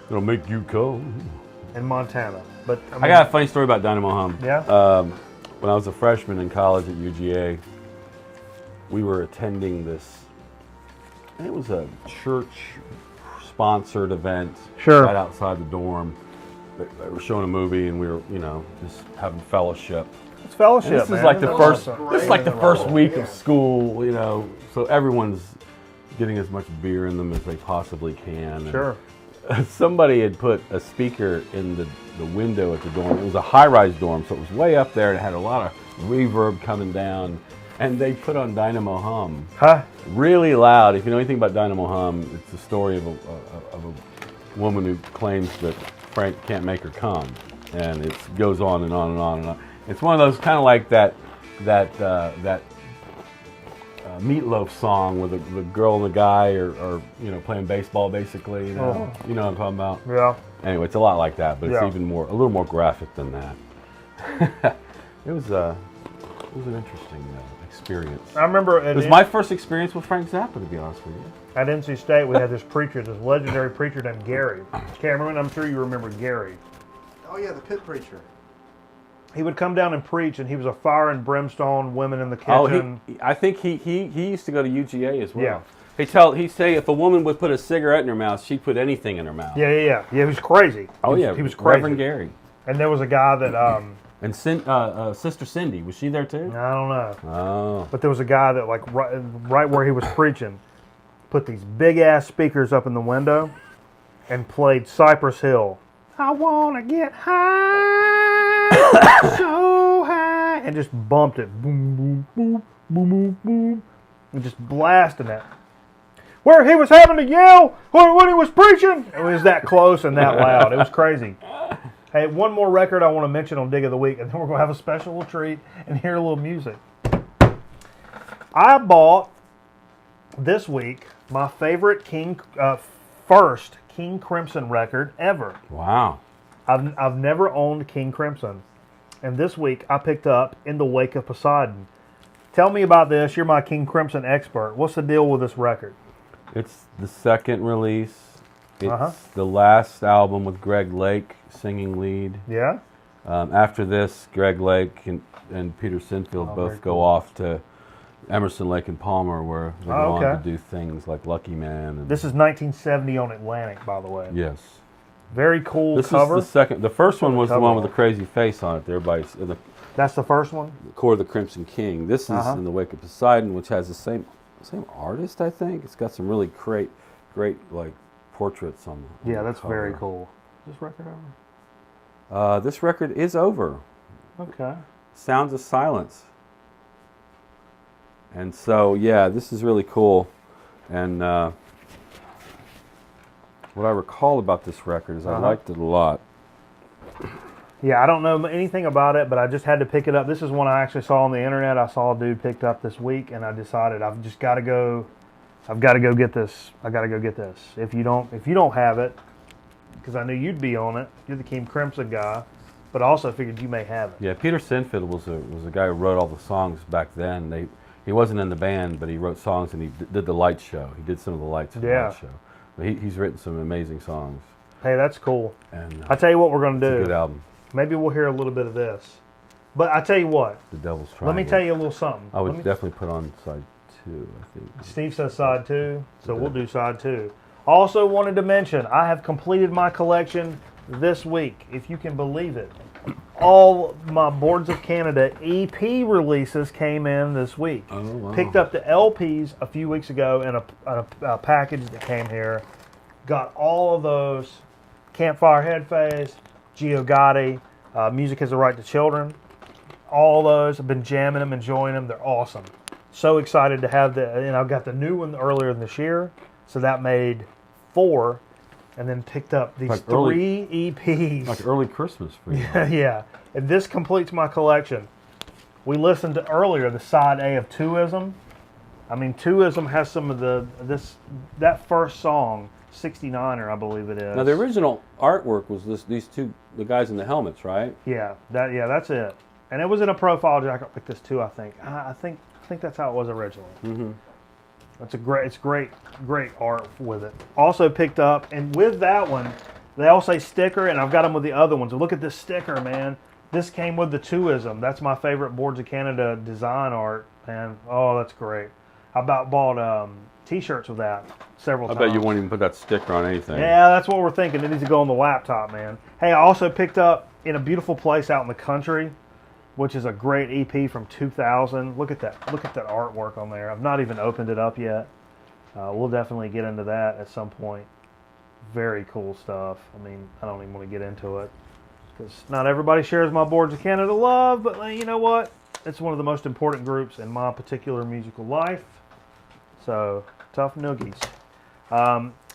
It'll make you come. In Montana. But I got a funny story about Dynamo Hum. Yeah? When I was a freshman in college at UGA, we were attending this, and it was a church-sponsored event right outside the dorm. They were showing a movie, and we were, just having fellowship. It's fellowship, and this man. is like the first. Awesome. This is like the first week of school, So everyone's getting as much beer in them as they possibly can. Sure. And somebody had put a speaker in the window at the dorm. It was a high-rise dorm, so it was way up there. It had a lot of reverb coming down, and they put on Dynamo Hum. Huh? Really loud. If you know anything about Dynamo Hum, it's the story of a woman who claims that Frank can't make her come, and it goes on and on and on and on. It's one of those kind of like that Meatloaf song where the girl and the guy are playing baseball basically. You know what I'm talking about? Yeah. Anyway, it's a lot like that, but it's even more, a little more graphic than that. It was an interesting experience. I remember it was my first experience with Frank Zappa, to be honest with you. At NC State, we had this legendary preacher named Gary. Cameron, I'm sure you remember Gary. Oh yeah, the pit preacher. He would come down and preach, and he was a fire and brimstone, women in the kitchen. I think he used to go to UGA as well. Yeah. He'd say if a woman would put a cigarette in her mouth, she'd put anything in her mouth. Yeah, he was crazy. He was crazy. Reverend Gary. And there was a guy that... and Sister Cindy, was she there too? I don't know. Oh. But there was a guy that, like, right where he was preaching, put these big-ass speakers up in the window and played Cypress Hill. I want to get high, so high, and just bumped it. Boom, boom, boom, boom, boom, boom. And just blasting it. Where he was having to yell when he was preaching. It was that close and that loud. It was crazy. Hey, one more record I want to mention on Dig of the Week, and then we're going to have a special little treat and hear a little music. I bought, this week, my favorite first King Crimson record ever. Wow. I've never owned King Crimson. And this week, I picked up In the Wake of Poseidon. Tell me about this. You're my King Crimson expert. What's the deal with this record? It's the second release. It's the last album with Greg Lake singing lead. Yeah? After this, Greg Lake and Peter Sinfield both go off to Emerson, Lake and Palmer, where they go on to do things like Lucky Man. And this is 1970 on Atlantic, by the way. Yes. Very cool this cover. This is the second. The first one was the one with the crazy face on it. Everybody's in the That's the first one? The Core of the Crimson King. This is In the Wake of Poseidon, which has the same artist, I think. It's got some really great like portraits on the Yeah, that's cover. very cool. Is this record over? This record is over. Okay. Sounds of Silence. And so, yeah, this is really cool. And what I recall about this record is I liked it a lot. Yeah, I don't know anything about it, but I just had to pick it up. This is one I actually saw on the internet. I saw a dude picked up this week, and I decided I've got to go get this. I got to go get this. If you don't have it, because I knew you'd be on it. You're the King Crimson guy, but I also figured you may have it. Yeah, Peter Sinfield was a guy who wrote all the songs back then. He wasn't in the band, but he wrote songs and he did the light show. He did some of the lights for the light show. But he's written some amazing songs. Hey, that's cool. And I tell you what we're going to do. It's a good album. Maybe we'll hear a little bit of this. But I tell you what. The Devil's Triangle. Let me tell you a little something. I would definitely put on side 2, I think. Steve says side 2, so we'll do side 2. Also wanted to mention, I have completed my collection this week, if you can believe it. All my Boards of Canada EP releases came in this week. Oh, wow. Picked up the LPs a few weeks ago in a package that came here. Got all of those. Campfire Headphase, Gio Gotti, Music Has a Right to Children. All those. I've been jamming them, enjoying them. They're awesome. So excited to have the, and I got the new one earlier this year. So that made 4. and then picked up these Like three EPs. Like early Christmas for you. Yeah. And this completes my collection. We listened to earlier the side A of Twoism. I mean, Twoism has some of that first song, 69er, I believe it is. Now the original artwork was these two, the guys in the helmets, right? Yeah, that's it. And it was in a profile jacket like this too, I think. I think that's how it was originally. Mm-hmm. It's great art with it. Also picked up, and with that one, they all say sticker, and I've got them with the other ones. So look at this sticker, man. This came with the Twoism. That's my favorite Boards of Canada design art, man. Oh, that's great. I about bought T-shirts with that several times. I bet you won't even put that sticker on anything. Yeah, that's what we're thinking. It needs to go on the laptop, man. Hey, I also picked up In a Beautiful Place Out in the Country, which is a great EP from 2000. Look at that artwork on there. I've not even opened it up yet. We'll definitely get into that at some point. Very cool stuff. I mean, I don't even want to get into it because not everybody shares my Boards of Canada love, but you know what? It's one of the most important groups in my particular musical life. So, tough noogies.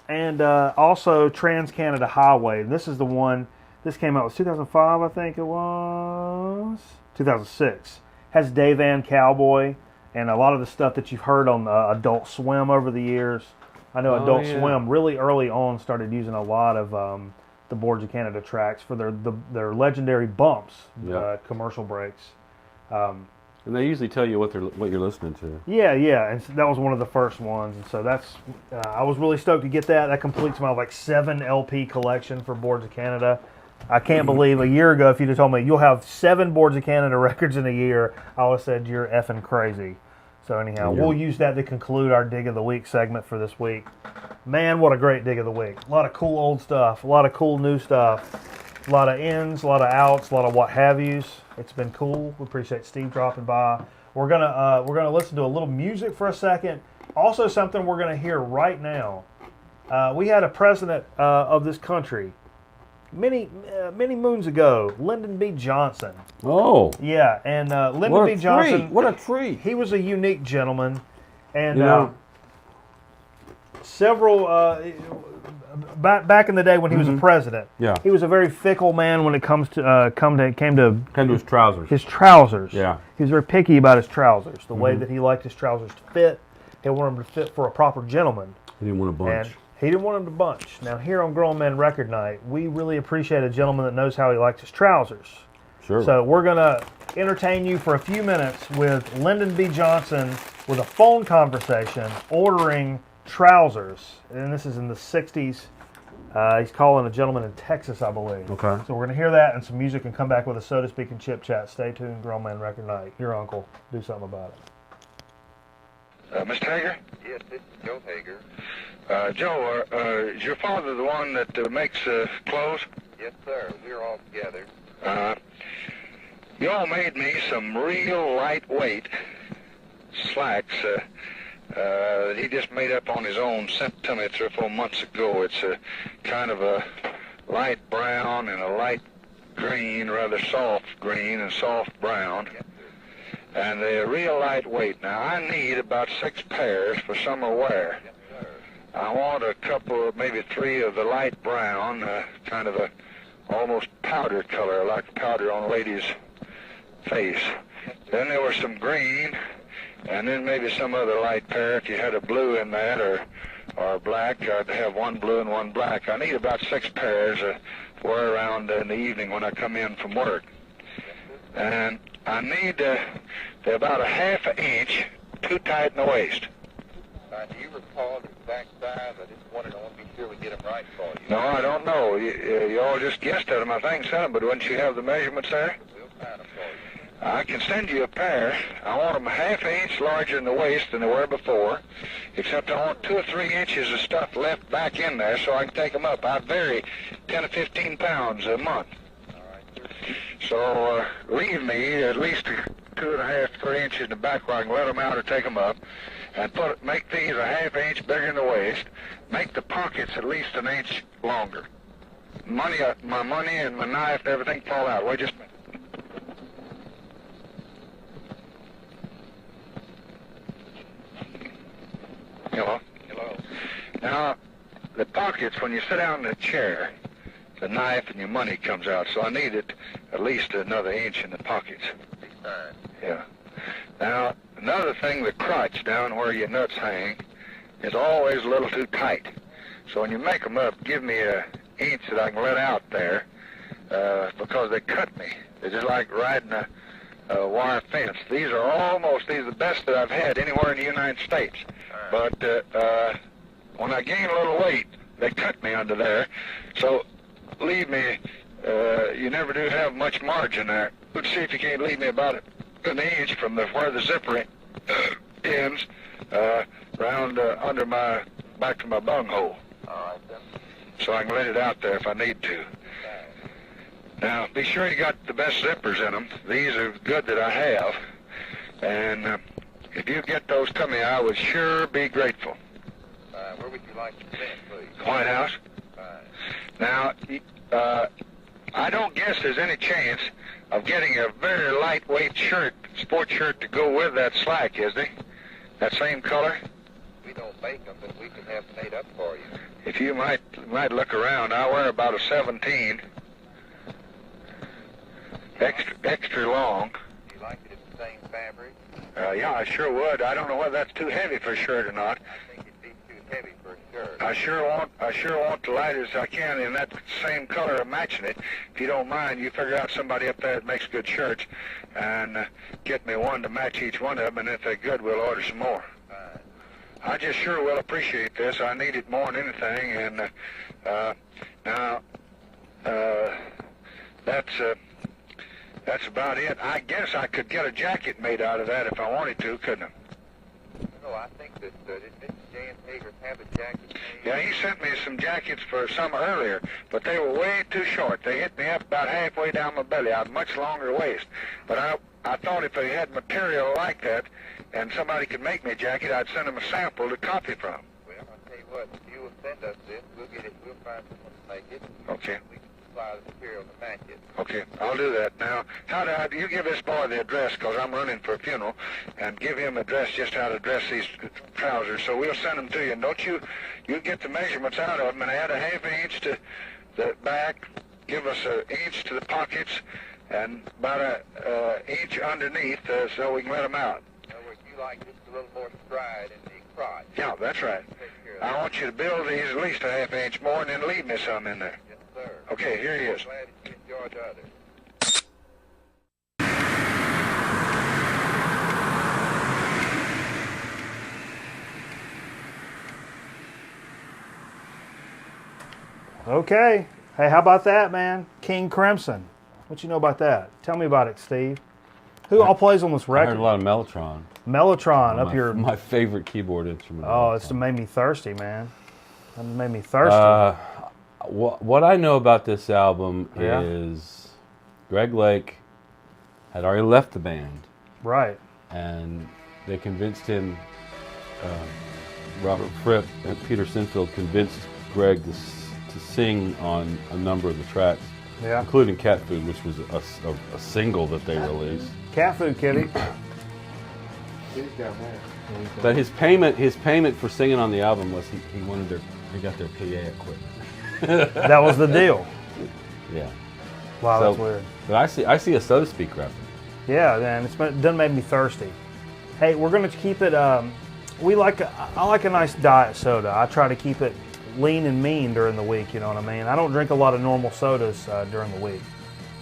And also Trans-Canada Highway. And this is the one, this came out, it was 2005, I think it was. 2006. Has Dave Ann Cowboy and a lot of the stuff that you've heard on Adult Swim over the years. I know Adult Swim really early on started using a lot of the Boards of Canada tracks for their legendary bumps, commercial breaks. And they usually tell you what you're listening to. Yeah, and so that was one of the first ones, and so that's I was really stoked to get that. That completes my 7 LP collection for Boards of Canada. I can't believe a year ago if you'd have told me you'll have 7 Boards of Canada records in a year, I would have said you're effing crazy. So anyhow, we'll use that to conclude our Dig of the Week segment for this week. Man, what a great Dig of the Week. A lot of cool old stuff, a lot of cool new stuff, a lot of ins, a lot of outs, a lot of what have yous. It's been cool. We appreciate Steve dropping by. We're gonna listen to a little music for a second. Also, something we're gonna hear right now. We had a president of this country many moons ago, Lyndon B. Johnson. Oh, yeah, and Lyndon B. Johnson. What a treat! He was a unique gentleman, and several. Back in the day when he was a president, he was a very fickle man when it comes to came to his trousers. His trousers. Yeah, he was very picky about his trousers. The way that he liked his trousers to fit, he wanted them to fit for a proper gentleman. He didn't want a bunch. And he didn't want them to bunch. Now here on Grown Men Record Night, we really appreciate a gentleman that knows how he likes his trousers. Sure. So we're gonna entertain you for a few minutes with Lyndon B. Johnson with a phone conversation ordering trousers, and this is in the 60s. He's calling a gentleman in Texas, I believe. Okay. So we're going to hear that and some music and come back with a So to Speak and Chip Chat. Stay tuned, Grown Man Record Night. Your uncle, do something about it. Mr. Hager? Yes, this is Joe Hager. Joe, is your father the one that makes clothes? Yes, sir. We're all together. You all made me some real lightweight slacks that he just made up on his own, sent to me 3 or 4 months ago. It's a kind of a light brown and a light green, rather soft green and soft brown. Yes, and they're real lightweight. Now, I need about 6 pairs for summer wear. yes, sir. I want a couple, maybe 3 of the light brown, kind of a almost powder color, like powder on a lady's face. Then there was some green, and then maybe some other light pair. If you had a blue in that or black, I'd have 1 blue and 1 black. I need about 6 pairs to wear around in the evening when I come in from work. And I need they're about a ½ inch too tight in the waist. Do you recall the exact size? I just wanted to be sure we get them right for you. No, I don't know. You all just guessed at them. I think so, but wouldn't you have the measurements there? We'll find them for you. I can send you a pair. I want them a ½ inch larger in the waist than they were before, except I want 2 or 3 inches of stuff left back in there so I can take them up. I vary 10 to 15 pounds a month. All right. So leave me at least 2.5, 3 inches in the back where I can let them out or take them up, and make these a ½ inch bigger in the waist. Make the pockets at least 1 inch longer. My money and my knife and everything fall out. Wait just a minute. Hello? Hello. Now, the pockets, when you sit down in a chair, the knife and your money comes out. So I needed at least another inch in the pockets. Yeah. Now, another thing, the crotch down where your nuts hang is always a little too tight. So when you make them up, give me an inch that I can let out there, because they cut me. They're just like riding a wire fence. These are the best that I've had anywhere in the United States. But when I gain a little weight, they cut me under there. So leave me, you never do have much margin there. Let's see if you can't leave me about an inch from where the zipper ends, round under my, back to my bunghole. All right, then. So I can let it out there if I need to. Now, be sure you got the best zippers in them. These are good that I have. And if you get those to me, I would sure be grateful. Where would you like to send, please? White House. Fine. Now, I don't guess there's any chance of getting a very lightweight shirt, sport shirt, to go with that slack, is there? That same color? We don't make them, but we can have them made up for you. If you might look around, I wear about a 17. Extra long. Do you like it in the same fabric? Yeah, I sure would. I don't know whether that's too heavy for a shirt or not. I think it'd be too heavy for a shirt. I sure want the lightest I can in that same color of matching it. If you don't mind, you figure out somebody up there that makes good shirts and get me one to match each one of them, and if they're good, we'll order some more. Fine. I just sure will appreciate this. I need it more than anything, and now that's about it. I guess I could get a jacket made out of that if I wanted to, couldn't I? No, I think that did Mr. Jan Hager have a jacket made? Yeah, he sent me some jackets for some earlier, but they were way too short. They hit me up about halfway down my belly. I had a much longer waist. But I thought if they had material like that and somebody could make me a jacket, I'd send them a sample to copy from. Well, I'll tell you what, if you will send us this, we'll find someone to make it. Okay. We can supply the material to match it. Okay, I'll do that. Now, do you give this boy the address, because I'm running for a funeral, and give him address just how to dress these trousers. So we'll send them to you. And don't you get the measurements out of them and add a half inch to the back, give us an inch to the pockets, and about an inch underneath so we can let them out. In other words, you like just a little more stride in the crotch. Yeah, that's right. I want you to build these at least a half inch more and then leave me some in there. Yes, sir. Okay, here he is. Glad that you enjoyed the others. Okay. Hey, how about that, man? King Crimson. What you know about that? Tell me about it, Steve. Who all plays on this I record? heard a lot of Mellotron. Mellotron up here. My favorite keyboard instrument. Oh, it's made me thirsty, man. It made me thirsty. What I know about this album Yeah. is Greg Lake had already left the band, Right. and they convinced him, Robert Fripp and Peter Sinfield convinced Greg to sing on a number of the tracks, Yeah. including Cat Food, which was a single that they released. Cat food, kitty. He's down there. But his payment for singing on the album was he got their PA equipment. That was the deal. Yeah. Wow, So- that's weird. But I see a So to Speak reference. Yeah, man, it's done made me thirsty. Hey, we're gonna keep it. I like a nice diet soda. I try to keep it lean and mean during the week. You know what I mean? I don't drink a lot of normal sodas during the week.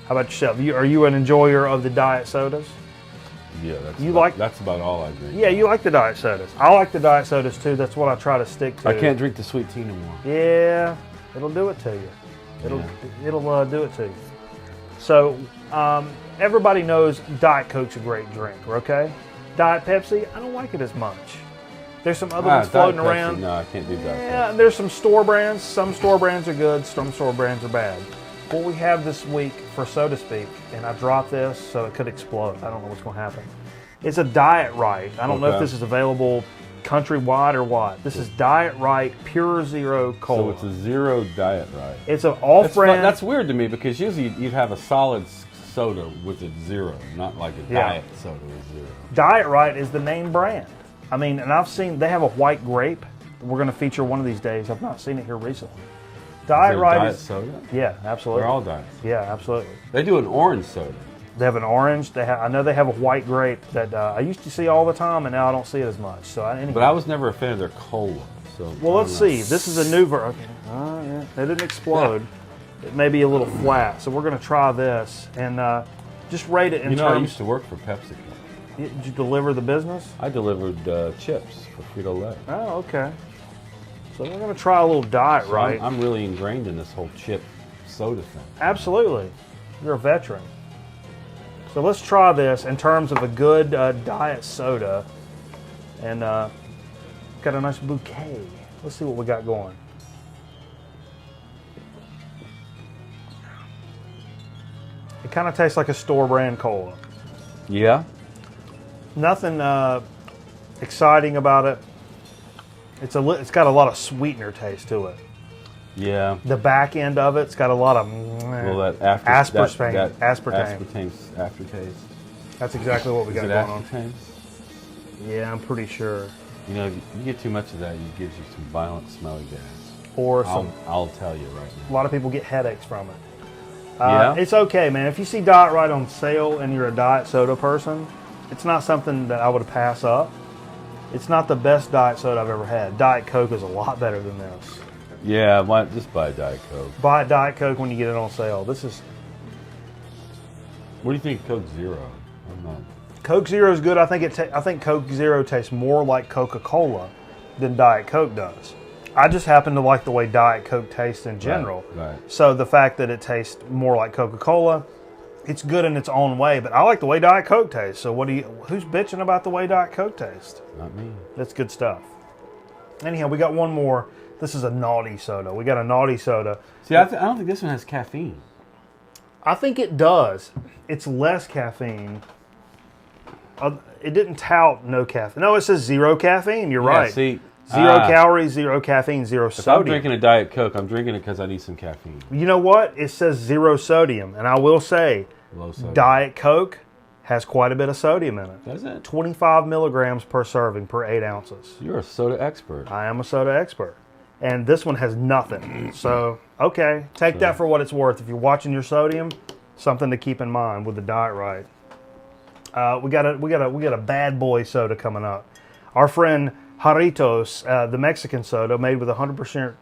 How about yourself? Are you an enjoyer of the diet sodas? Yeah, that's about all I drink. Yeah, you like the diet sodas. I like the diet sodas too. That's what I try to stick to. I can't drink the sweet tea anymore. Yeah, it'll do it to you. It'll do it to you. So everybody knows Diet Coke's a great drink, okay? Diet Pepsi, I don't like it as much. There's some other ones floating Diet Pepsi, around. No, I can't do Diet Yeah, Pepsi. there's some store brands. Some store brands are good. Some store brands are bad. What we have this week for So to Speak, and I dropped this so it could explode. I don't know what's going to happen. It's a Diet Right. I don't know if Okay. this is available countrywide or what. This is Diet Right Pure Zero So Cola. it's a zero diet, right? It's an off-brand. That's weird to me because usually you'd have a solid soda with a zero, not like a Yeah. diet soda with zero. Diet Right is the name brand. I mean, and I've seen they have a white grape. we're going to feature one of these days. I've not seen it here recently. Diet Right diet is soda? yeah, absolutely. They're all diet. Yeah, absolutely. They do an orange soda. They have an orange. I know they have a white grape that I used to see all the time, and now I don't see it as much. So anyway. But I was never a fan of their cola. So Well, let's see. This is a new version. Yeah. It didn't explode. It may be a little flat. So we're going to try this and just rate it in You know, I terms. used to work for PepsiCo. Did you deliver the business? I delivered chips for Frito-Lay. Oh, okay. So we're going to try a little Diet So Right. I'm really ingrained in this whole chip soda thing. Absolutely. You're a veteran. So let's try this in terms of a good diet soda. And got a nice bouquet. Let's see what we got going. It kind of tastes like a store brand cola. Yeah? Nothing exciting about it. It's got a lot of sweetener taste to it. Yeah. The back end of it's got a lot of Well, that aspartame. aspartame's aftertaste. That's exactly what we Is got it going on. aspartame? Yeah, I'm pretty sure. You know, you get too much of that, it gives you some violent smelly gas. Or some. I'll tell you right A now. lot of people get headaches from it. Yeah? It's okay, man. If you see Diet Right on sale and you're a diet soda person, it's not something that I would pass up. It's not the best diet soda I've ever had. Diet Coke is a lot better than this. Yeah, just buy a Diet Coke. Buy a Diet Coke when you get it on sale. This is What do you think of Coke Zero? I'm not. Coke Zero is good. I think Coke Zero tastes more like Coca-Cola than Diet Coke does. I just happen to like the way Diet Coke tastes in general. Right. So the fact that it tastes more like Coca-Cola, it's good in its own way. But I like the way Diet Coke tastes. So who's bitching about the way Diet Coke tastes? Not me. That's good stuff. Anyhow, we got one more. This is a naughty soda. We got a naughty soda. See, I don't think this one has caffeine. I think it does. It's less caffeine. It didn't tout no caffeine. No, it says 0 caffeine. You're right. See, 0 calories, 0 caffeine, 0 if sodium. I'm drinking a Diet Coke, I'm drinking it because I need some caffeine. You know what? It says 0 sodium. And I will say, Low sodium. Diet Coke has quite a bit of sodium in it. Does it? 25 milligrams per serving per 8 ounces. You're a soda expert. I am a soda expert. And this one has nothing. So, okay, take that for what it's worth. If you're watching your sodium, something to keep in mind with the Diet Right. We got a bad boy soda coming up. Our friend Jarritos, the Mexican soda made with 100%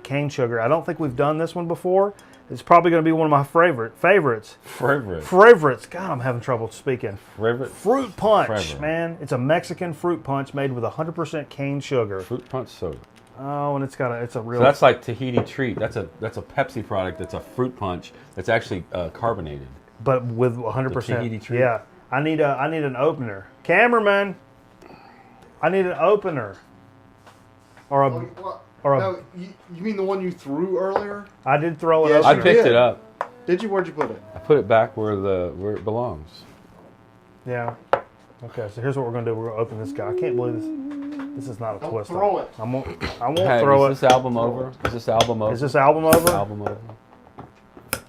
cane sugar. I don't think we've done this one before. It's probably going to be one of my favorites. Favorites. God, I'm having trouble speaking. Fruit punch, man. It's a Mexican fruit punch made with 100% cane sugar. Fruit punch soda. Oh, and it's a real. So that's like Tahiti Treat. That's a Pepsi product. That's a fruit punch. That's actually carbonated. But with 100%. Tahiti Treat. Yeah. I need an opener. Cameraman. I need an opener. Or a. No, you mean the one you threw earlier? I did throw it Yes, opener. I picked it up. Did you? Where'd you put it? I put it back where it belongs. Yeah. Okay, so here's what we're gonna do. We're gonna open this guy. I can't believe this. This is not a Don't twist. throw it. I won't Hey, throw is it. this album over? Is this album over? Is this album over? Album over?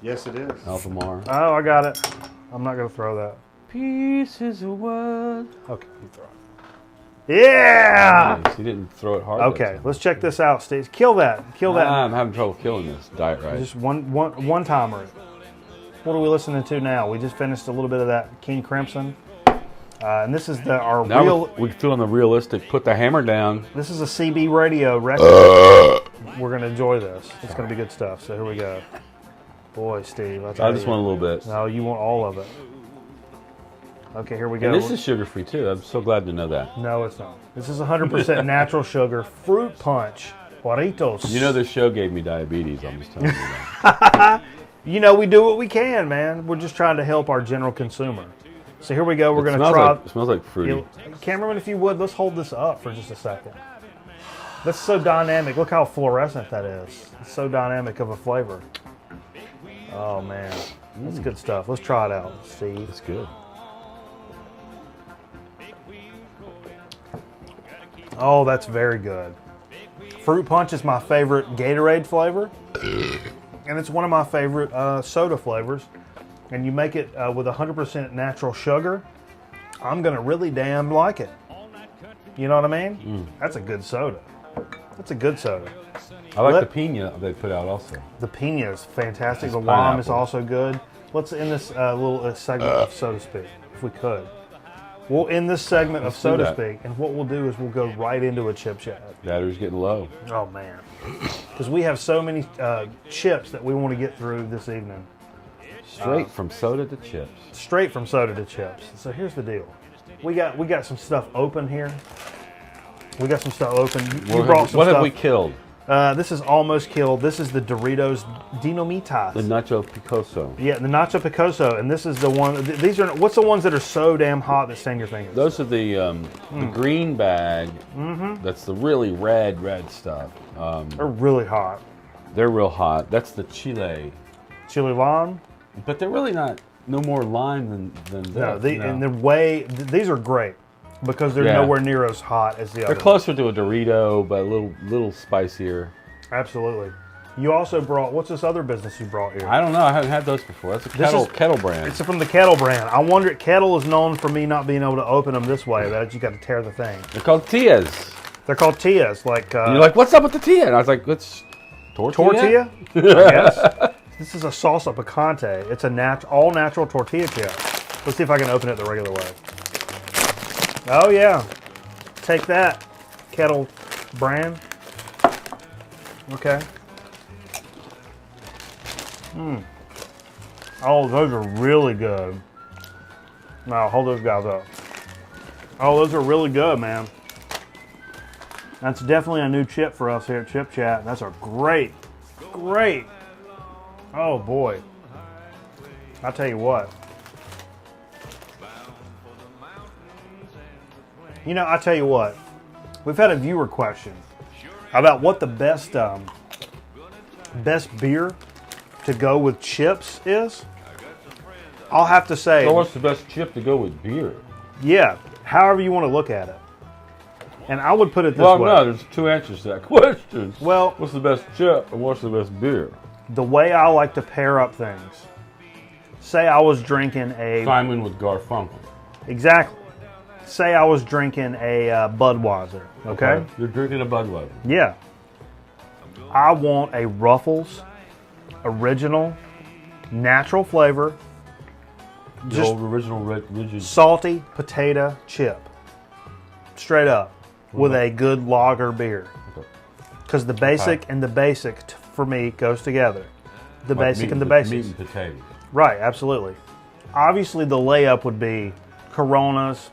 Yes, it is. Album over. Oh, I got it. I'm not gonna throw that. Pieces of wood. Okay, you throw it. Yeah. Nice. You didn't throw it hard. Okay, let's check this out, Steve. Kill that. Kill that. I'm having trouble killing this Diet Right. Just one timer. What are we listening to now? We just finished a little bit of that King Crimson, and this is our Now real. we're feeling the realistic. Put the hammer down. This is a CB radio record. We're gonna enjoy this. It's gonna be good stuff. So here we go. Boy, Steve, I just want a little bit. No, you want all of it. Okay, here we go. And this is sugar free too. I'm so glad to know that. No, it's not. This is 100% natural sugar fruit punch. Jarritos. You know, this show gave me diabetes. I'm just telling you that. You know, we do what we can, man. We're just trying to help our general consumer. So here we go. We're going to try. It smells like fruity. Cameraman, if you would, let's hold this up for just a second. That's so dynamic. Look how fluorescent that is. It's so dynamic of a flavor. Oh, man. That's good stuff. Let's try it out, Steve. It's good. Oh, that's very good. Fruit punch is my favorite Gatorade flavor. And it's one of my favorite soda flavors. And you make it with 100% natural sugar. I'm going to really damn like it. You know what I mean? That's a good soda. That's a good soda. I like the pina they put out also. The pina is fantastic. It's The lime is pineapple. also good. Let's end this little segment of Soda Speak, if we could. We'll end this segment of Let's do Soda that. Speak, and what we'll do is we'll go right into a chip chat. Battery's getting low. Oh, man. Because we have so many chips that we want to get through this evening. Straight from soda to chips. Straight from soda to chips. So here's the deal. We got some stuff open here. We got some stuff open. You brought some what stuff. have we killed? This is almost killed. This is the Doritos Dinamitas. The Nacho Picoso. Yeah, the Nacho Picoso, and this is the one. These are what's the ones that are so damn hot that sting your fingers? Those are the green bag. That's the really red stuff. They're really hot. They're real hot. That's the chile. Chili lime. But they're really no more lime than No, this. and they're these are great because they're Yeah. nowhere near as hot as the They're others. closer to a Dorito, but a little spicier. Absolutely. You also brought, what's this other business you brought here? I don't know. I haven't had those before. That's a kettle brand. It's from the Kettle brand. I wonder, Kettle is known for me not being able to open them this way. That you got to tear the thing. They're called Tias. They're called Tias. Like You're like, what's up with the Tia? And I was like, it's tortilla. I guess. This is a salsa picante. It's a all natural tortilla chip. Let's see if I can open it the regular way. Oh yeah, take that, Kettle brand. Okay. Oh, those are really good. Now hold those guys up. Oh, those are really good, man. That's definitely a new chip for us here at Chip Chat. That's a great. Oh boy. I'll tell you what. I'll tell you what. We've had a viewer question about what the best beer to go with chips is. I'll have to say, So what's the best chip to go with beer? yeah, however you want to look at it. And I would put it this Well, way. no, there's two answers to that question. Well, What's the best chip and what's the best beer? the way I like to pair up things. Say I was drinking a Simon with Garfunkel. exactly. Say I was drinking a Budweiser. Okay. You're drinking a Budweiser. Yeah. I want a Ruffles original natural flavor. The Just old original rigid. salty potato chip. Straight up. With a good lager beer. Okay. Because the basic and the basic for me goes together. The Like basic meat and the Meat basics. and potatoes. Right, absolutely. Obviously, the layup would be Coronas,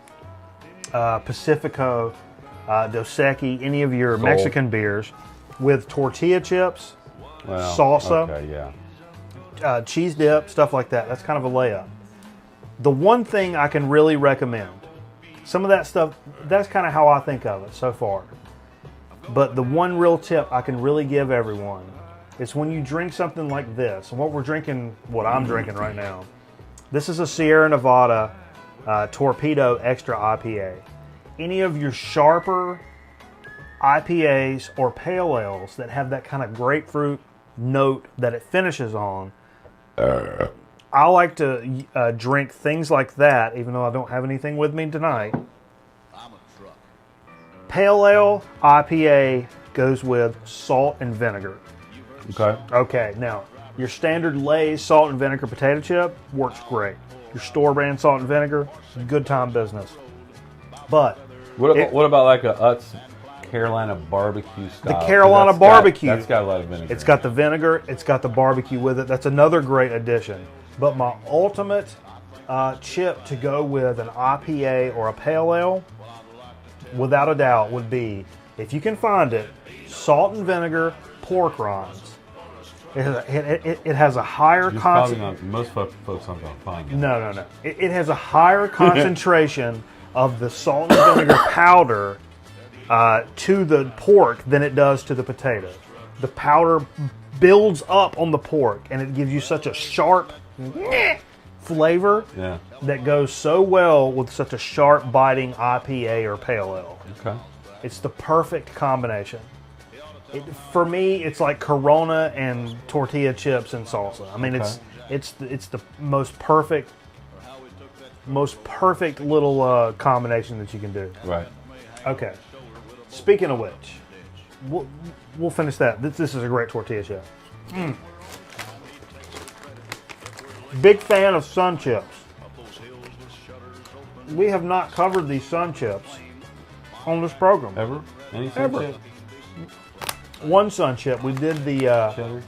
Pacifico, Dos Equis, any of your Sol. Mexican beers with tortilla chips, Well, salsa, Okay, yeah. cheese dip, stuff like that. That's kind of a layup. The one thing I can really recommend, some of that stuff, that's kind of how I think of it so far. But the one real tip I can really give everyone is when you drink something like this, and what I'm drinking right now, this is a Sierra Nevada Torpedo Extra IPA. Any of your sharper IPAs or pale ales that have that kind of grapefruit note that it finishes on, I like to drink things like that, even though I don't have anything with me tonight. Pale ale IPA goes with salt and vinegar. Okay. Okay, now your standard Lay's salt and vinegar potato chip works great. Your store brand salt and vinegar, good time business. But What about like a Utz Carolina barbecue style? the Carolina barbecue, That's got a lot of vinegar. it's got the vinegar, it's got the barbecue with it. That's another great addition. But my ultimate chip to go with an IPA or a pale ale, without a doubt, would be, if you can find it, salt and vinegar pork rinds. It has a higher You're probably concentration. not, most folks aren't going to find it. No. It has a higher concentration of the salt and vinegar powder to the pork than it does to the potato. The powder builds up on the pork, and it gives you such a sharp flavor Yeah. that goes so well with such a sharp, biting IPA or pale ale. Okay. It's the perfect combination. For me, it's like Corona and tortilla chips and salsa. I mean, Okay. it's the most perfect little combination that you can do. Right. Okay. Speaking of which, we'll finish that. This is a great tortilla chip. Big fan of Sun Chips. We have not covered these Sun Chips on this program. Ever? Any Sun Chip? One Sun Chip. We did the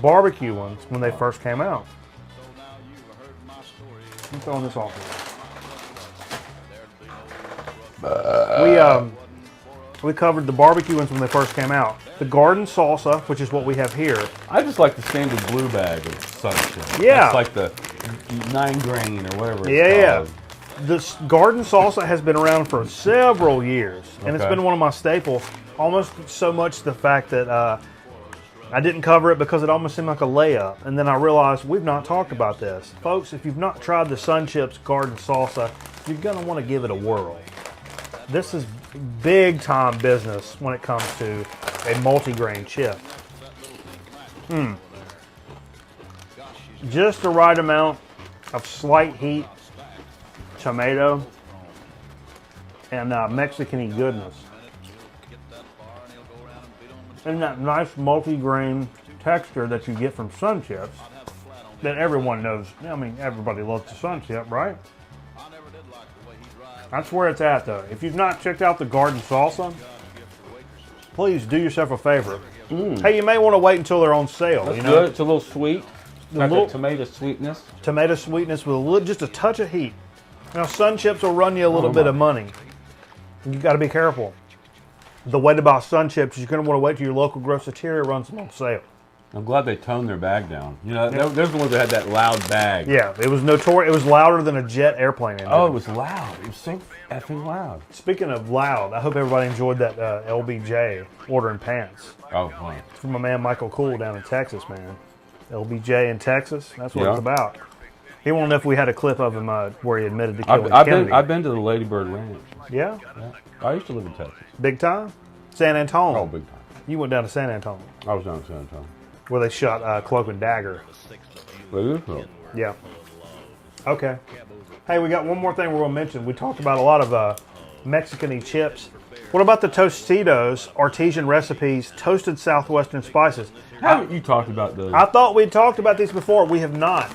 barbecue ones when they first came out. I'm throwing this off. We covered the barbecue ones when they first came out. The garden salsa, which is what we have here. I just like the standard blue bag of Sun Chip. Yeah. It's like the 9 grain or whatever it's called. This garden salsa has been around for several years, and it's been one of my staples. Almost so much the fact that I didn't cover it because it almost seemed like a layup. And then I realized we've not talked about this. Folks, if you've not tried the Sun Chips garden salsa, you're going to want to give it a whirl. This is big time business when it comes to a multi-grain chip. Just the right amount of slight heat, tomato, and Mexican-y goodness. And that nice multi-grain texture that you get from Sun Chips that everyone knows. I mean, everybody loves the Sun Chip, right? That's where it's at, though. If you've not checked out the garden salsa, please do yourself a favor. Hey, you may want to wait until they're on sale. That's you know? good. It's a little sweet. Got the tomato sweetness. Tomato sweetness with just a touch of heat. Now, Sun Chips will run you a little bit of money. You got to be careful. The way to buy Sun Chips is you're going to want to wait till your local grocery runs them on sale. I'm glad they toned their bag down. You know, there's the ones that had that loud bag. Yeah, it was notorious. It was louder than a jet airplane engine. Oh, it was loud. It was so effing loud. Speaking of loud, I hope everybody enjoyed that LBJ ordering pants. Oh, fine. It's from my man Michael Cool down in Texas, man. LBJ in Texas. That's what it's about. He wanted to know if we had a clip of him where he admitted to killing Kennedy. I've been to the Lady Bird Ranch. Yeah? I used to live in Texas. Big time? San Antonio. Oh, big time. You went down to San Antonio. I was down in San Antonio. Where they shot Cloak and Dagger. Yeah. Okay. Hey, we got one more thing we're going to mention. We talked about a lot of Mexican-y chips. What about the Tostitos artesian recipes, toasted southwestern spices? Haven't you talked about those? I thought we'd talked about these before. We have not.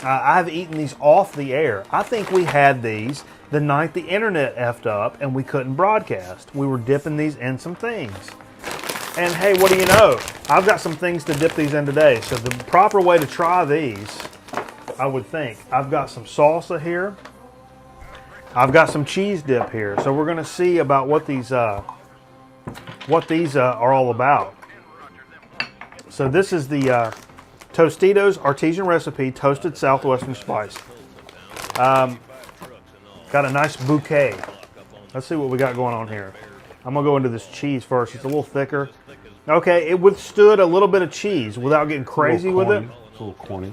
I've eaten these off the air. I think we had these the night the internet effed up and we couldn't broadcast. We were dipping these in some things. And hey, what do you know? I've got some things to dip these in today. So the proper way to try these, I would think, I've got some salsa here. I've got some cheese dip here. So we're going to see about what these are all about. So this is the Tostitos artesian recipe toasted southwestern spice. Got a nice bouquet. Let's see what we got going on here. I'm going to go into this cheese first. It's a little thicker. Okay, it withstood a little bit of cheese without getting crazy with it. It's a little corny.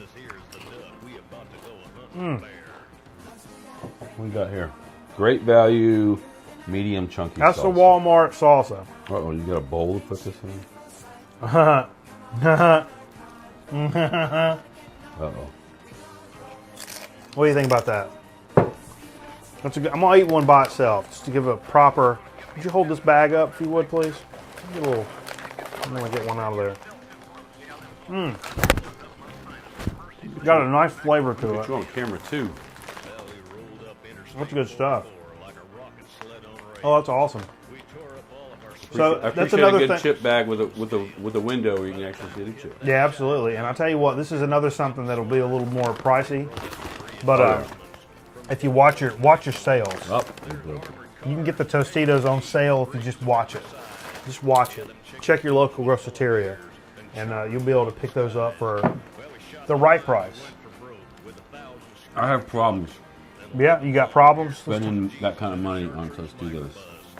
What we got here? Great value, medium chunky That's salsa. the Walmart salsa. Uh-oh, you got a bowl to put this in? Uh-oh. What do you think about that? That's a good, I'm going to eat one by itself just to give it a proper... Would you hold this bag up, if you would, please? Get a little... I'm going to get one out of there. Got a nice flavor to it. You're on camera, too. That's good stuff. Oh, that's awesome. So I that's appreciate another a good thing. Chip bag with a window where you can actually see the chip. Yeah, absolutely. And I'll tell you what, this is another something that'll be a little more pricey. But if you watch your sales, you can get the Tostitos on sale if you just watch it. Just watch it. Check your local groceria, and you'll be able to pick those up for the right price. I have problems Yeah, you got problems? spending that kind of money on Tostitos.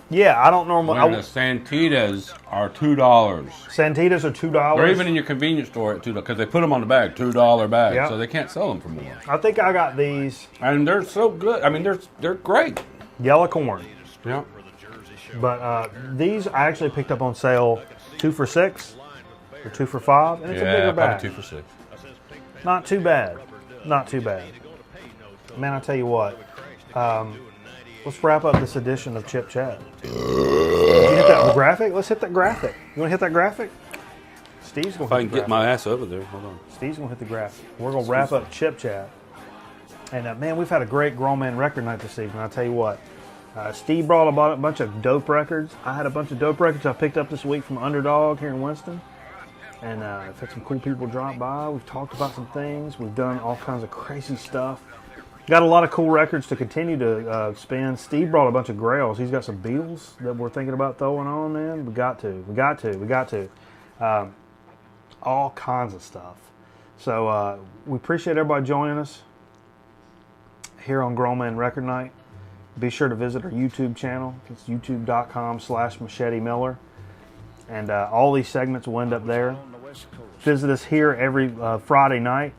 Yeah, I don't normally... When the Santitas are $2. Santitas are $2. Or even in your convenience store at $2 because they put them on the bag, $2 bag, Yeah. so they can't sell them for more. I think I got these And they're so good. I mean, they're great. yellow corn. Yeah. But these I actually picked up on sale 2 for $6 or 2 for $5, and it's a bigger bag. Probably 2 for $6. Not too bad. Not too bad. Man, I tell you what. Let's wrap up this edition of Chip Chat. Did you hit that The graphic? Let's hit that graphic. You want to hit that graphic? Steve's going If to I hit can the get graphic. my ass over there, hold on. Steve's going to hit the graphic. We're going to wrap up Chip Chat. And man, we've had a great Grown Man record night this evening. I'll tell you what. Steve brought a bunch of dope records. I had a bunch of dope records I picked up this week from Underdog here in Winston. And I've had some cool people drop by. We've talked about some things. We've done all kinds of crazy stuff. Got a lot of cool records to continue to spin. Steve brought a bunch of grails. He's got some Beatles that we're thinking about throwing on, man. We got to. All kinds of stuff. So we appreciate everybody joining us here on Grown Man Record Night. Be sure to visit our YouTube channel. It's youtube.com/Machete Miller. And all these segments will end up there. Visit us here every Friday night,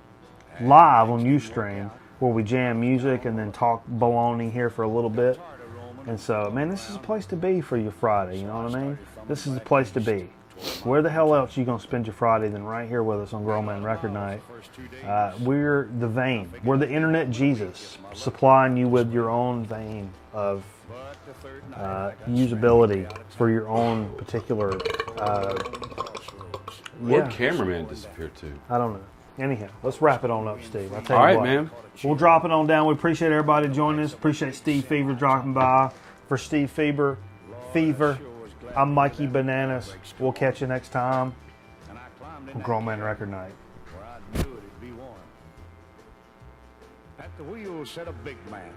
live on Ustream, where we jam music and then talk baloney here for a little bit. And so, man, this is a place to be for your Friday, you know what I mean? This is the place to be. Where the hell else are you going to spend your Friday than right here with us on Grown Man Record Night? We're the vein. We're the internet Jesus, supplying you with your own vein of usability for your own particular... Where'd cameraman disappear to? I don't know. Anyhow, let's wrap it on up, Steve. I'll tell All you right, what. man. We'll drop it on down. We appreciate everybody joining us. Appreciate Steve Fever dropping by. For Steve Fever, I'm Mikey Bananas. We'll catch you next time on Grown Man Record Night. At the wheel sat a big man.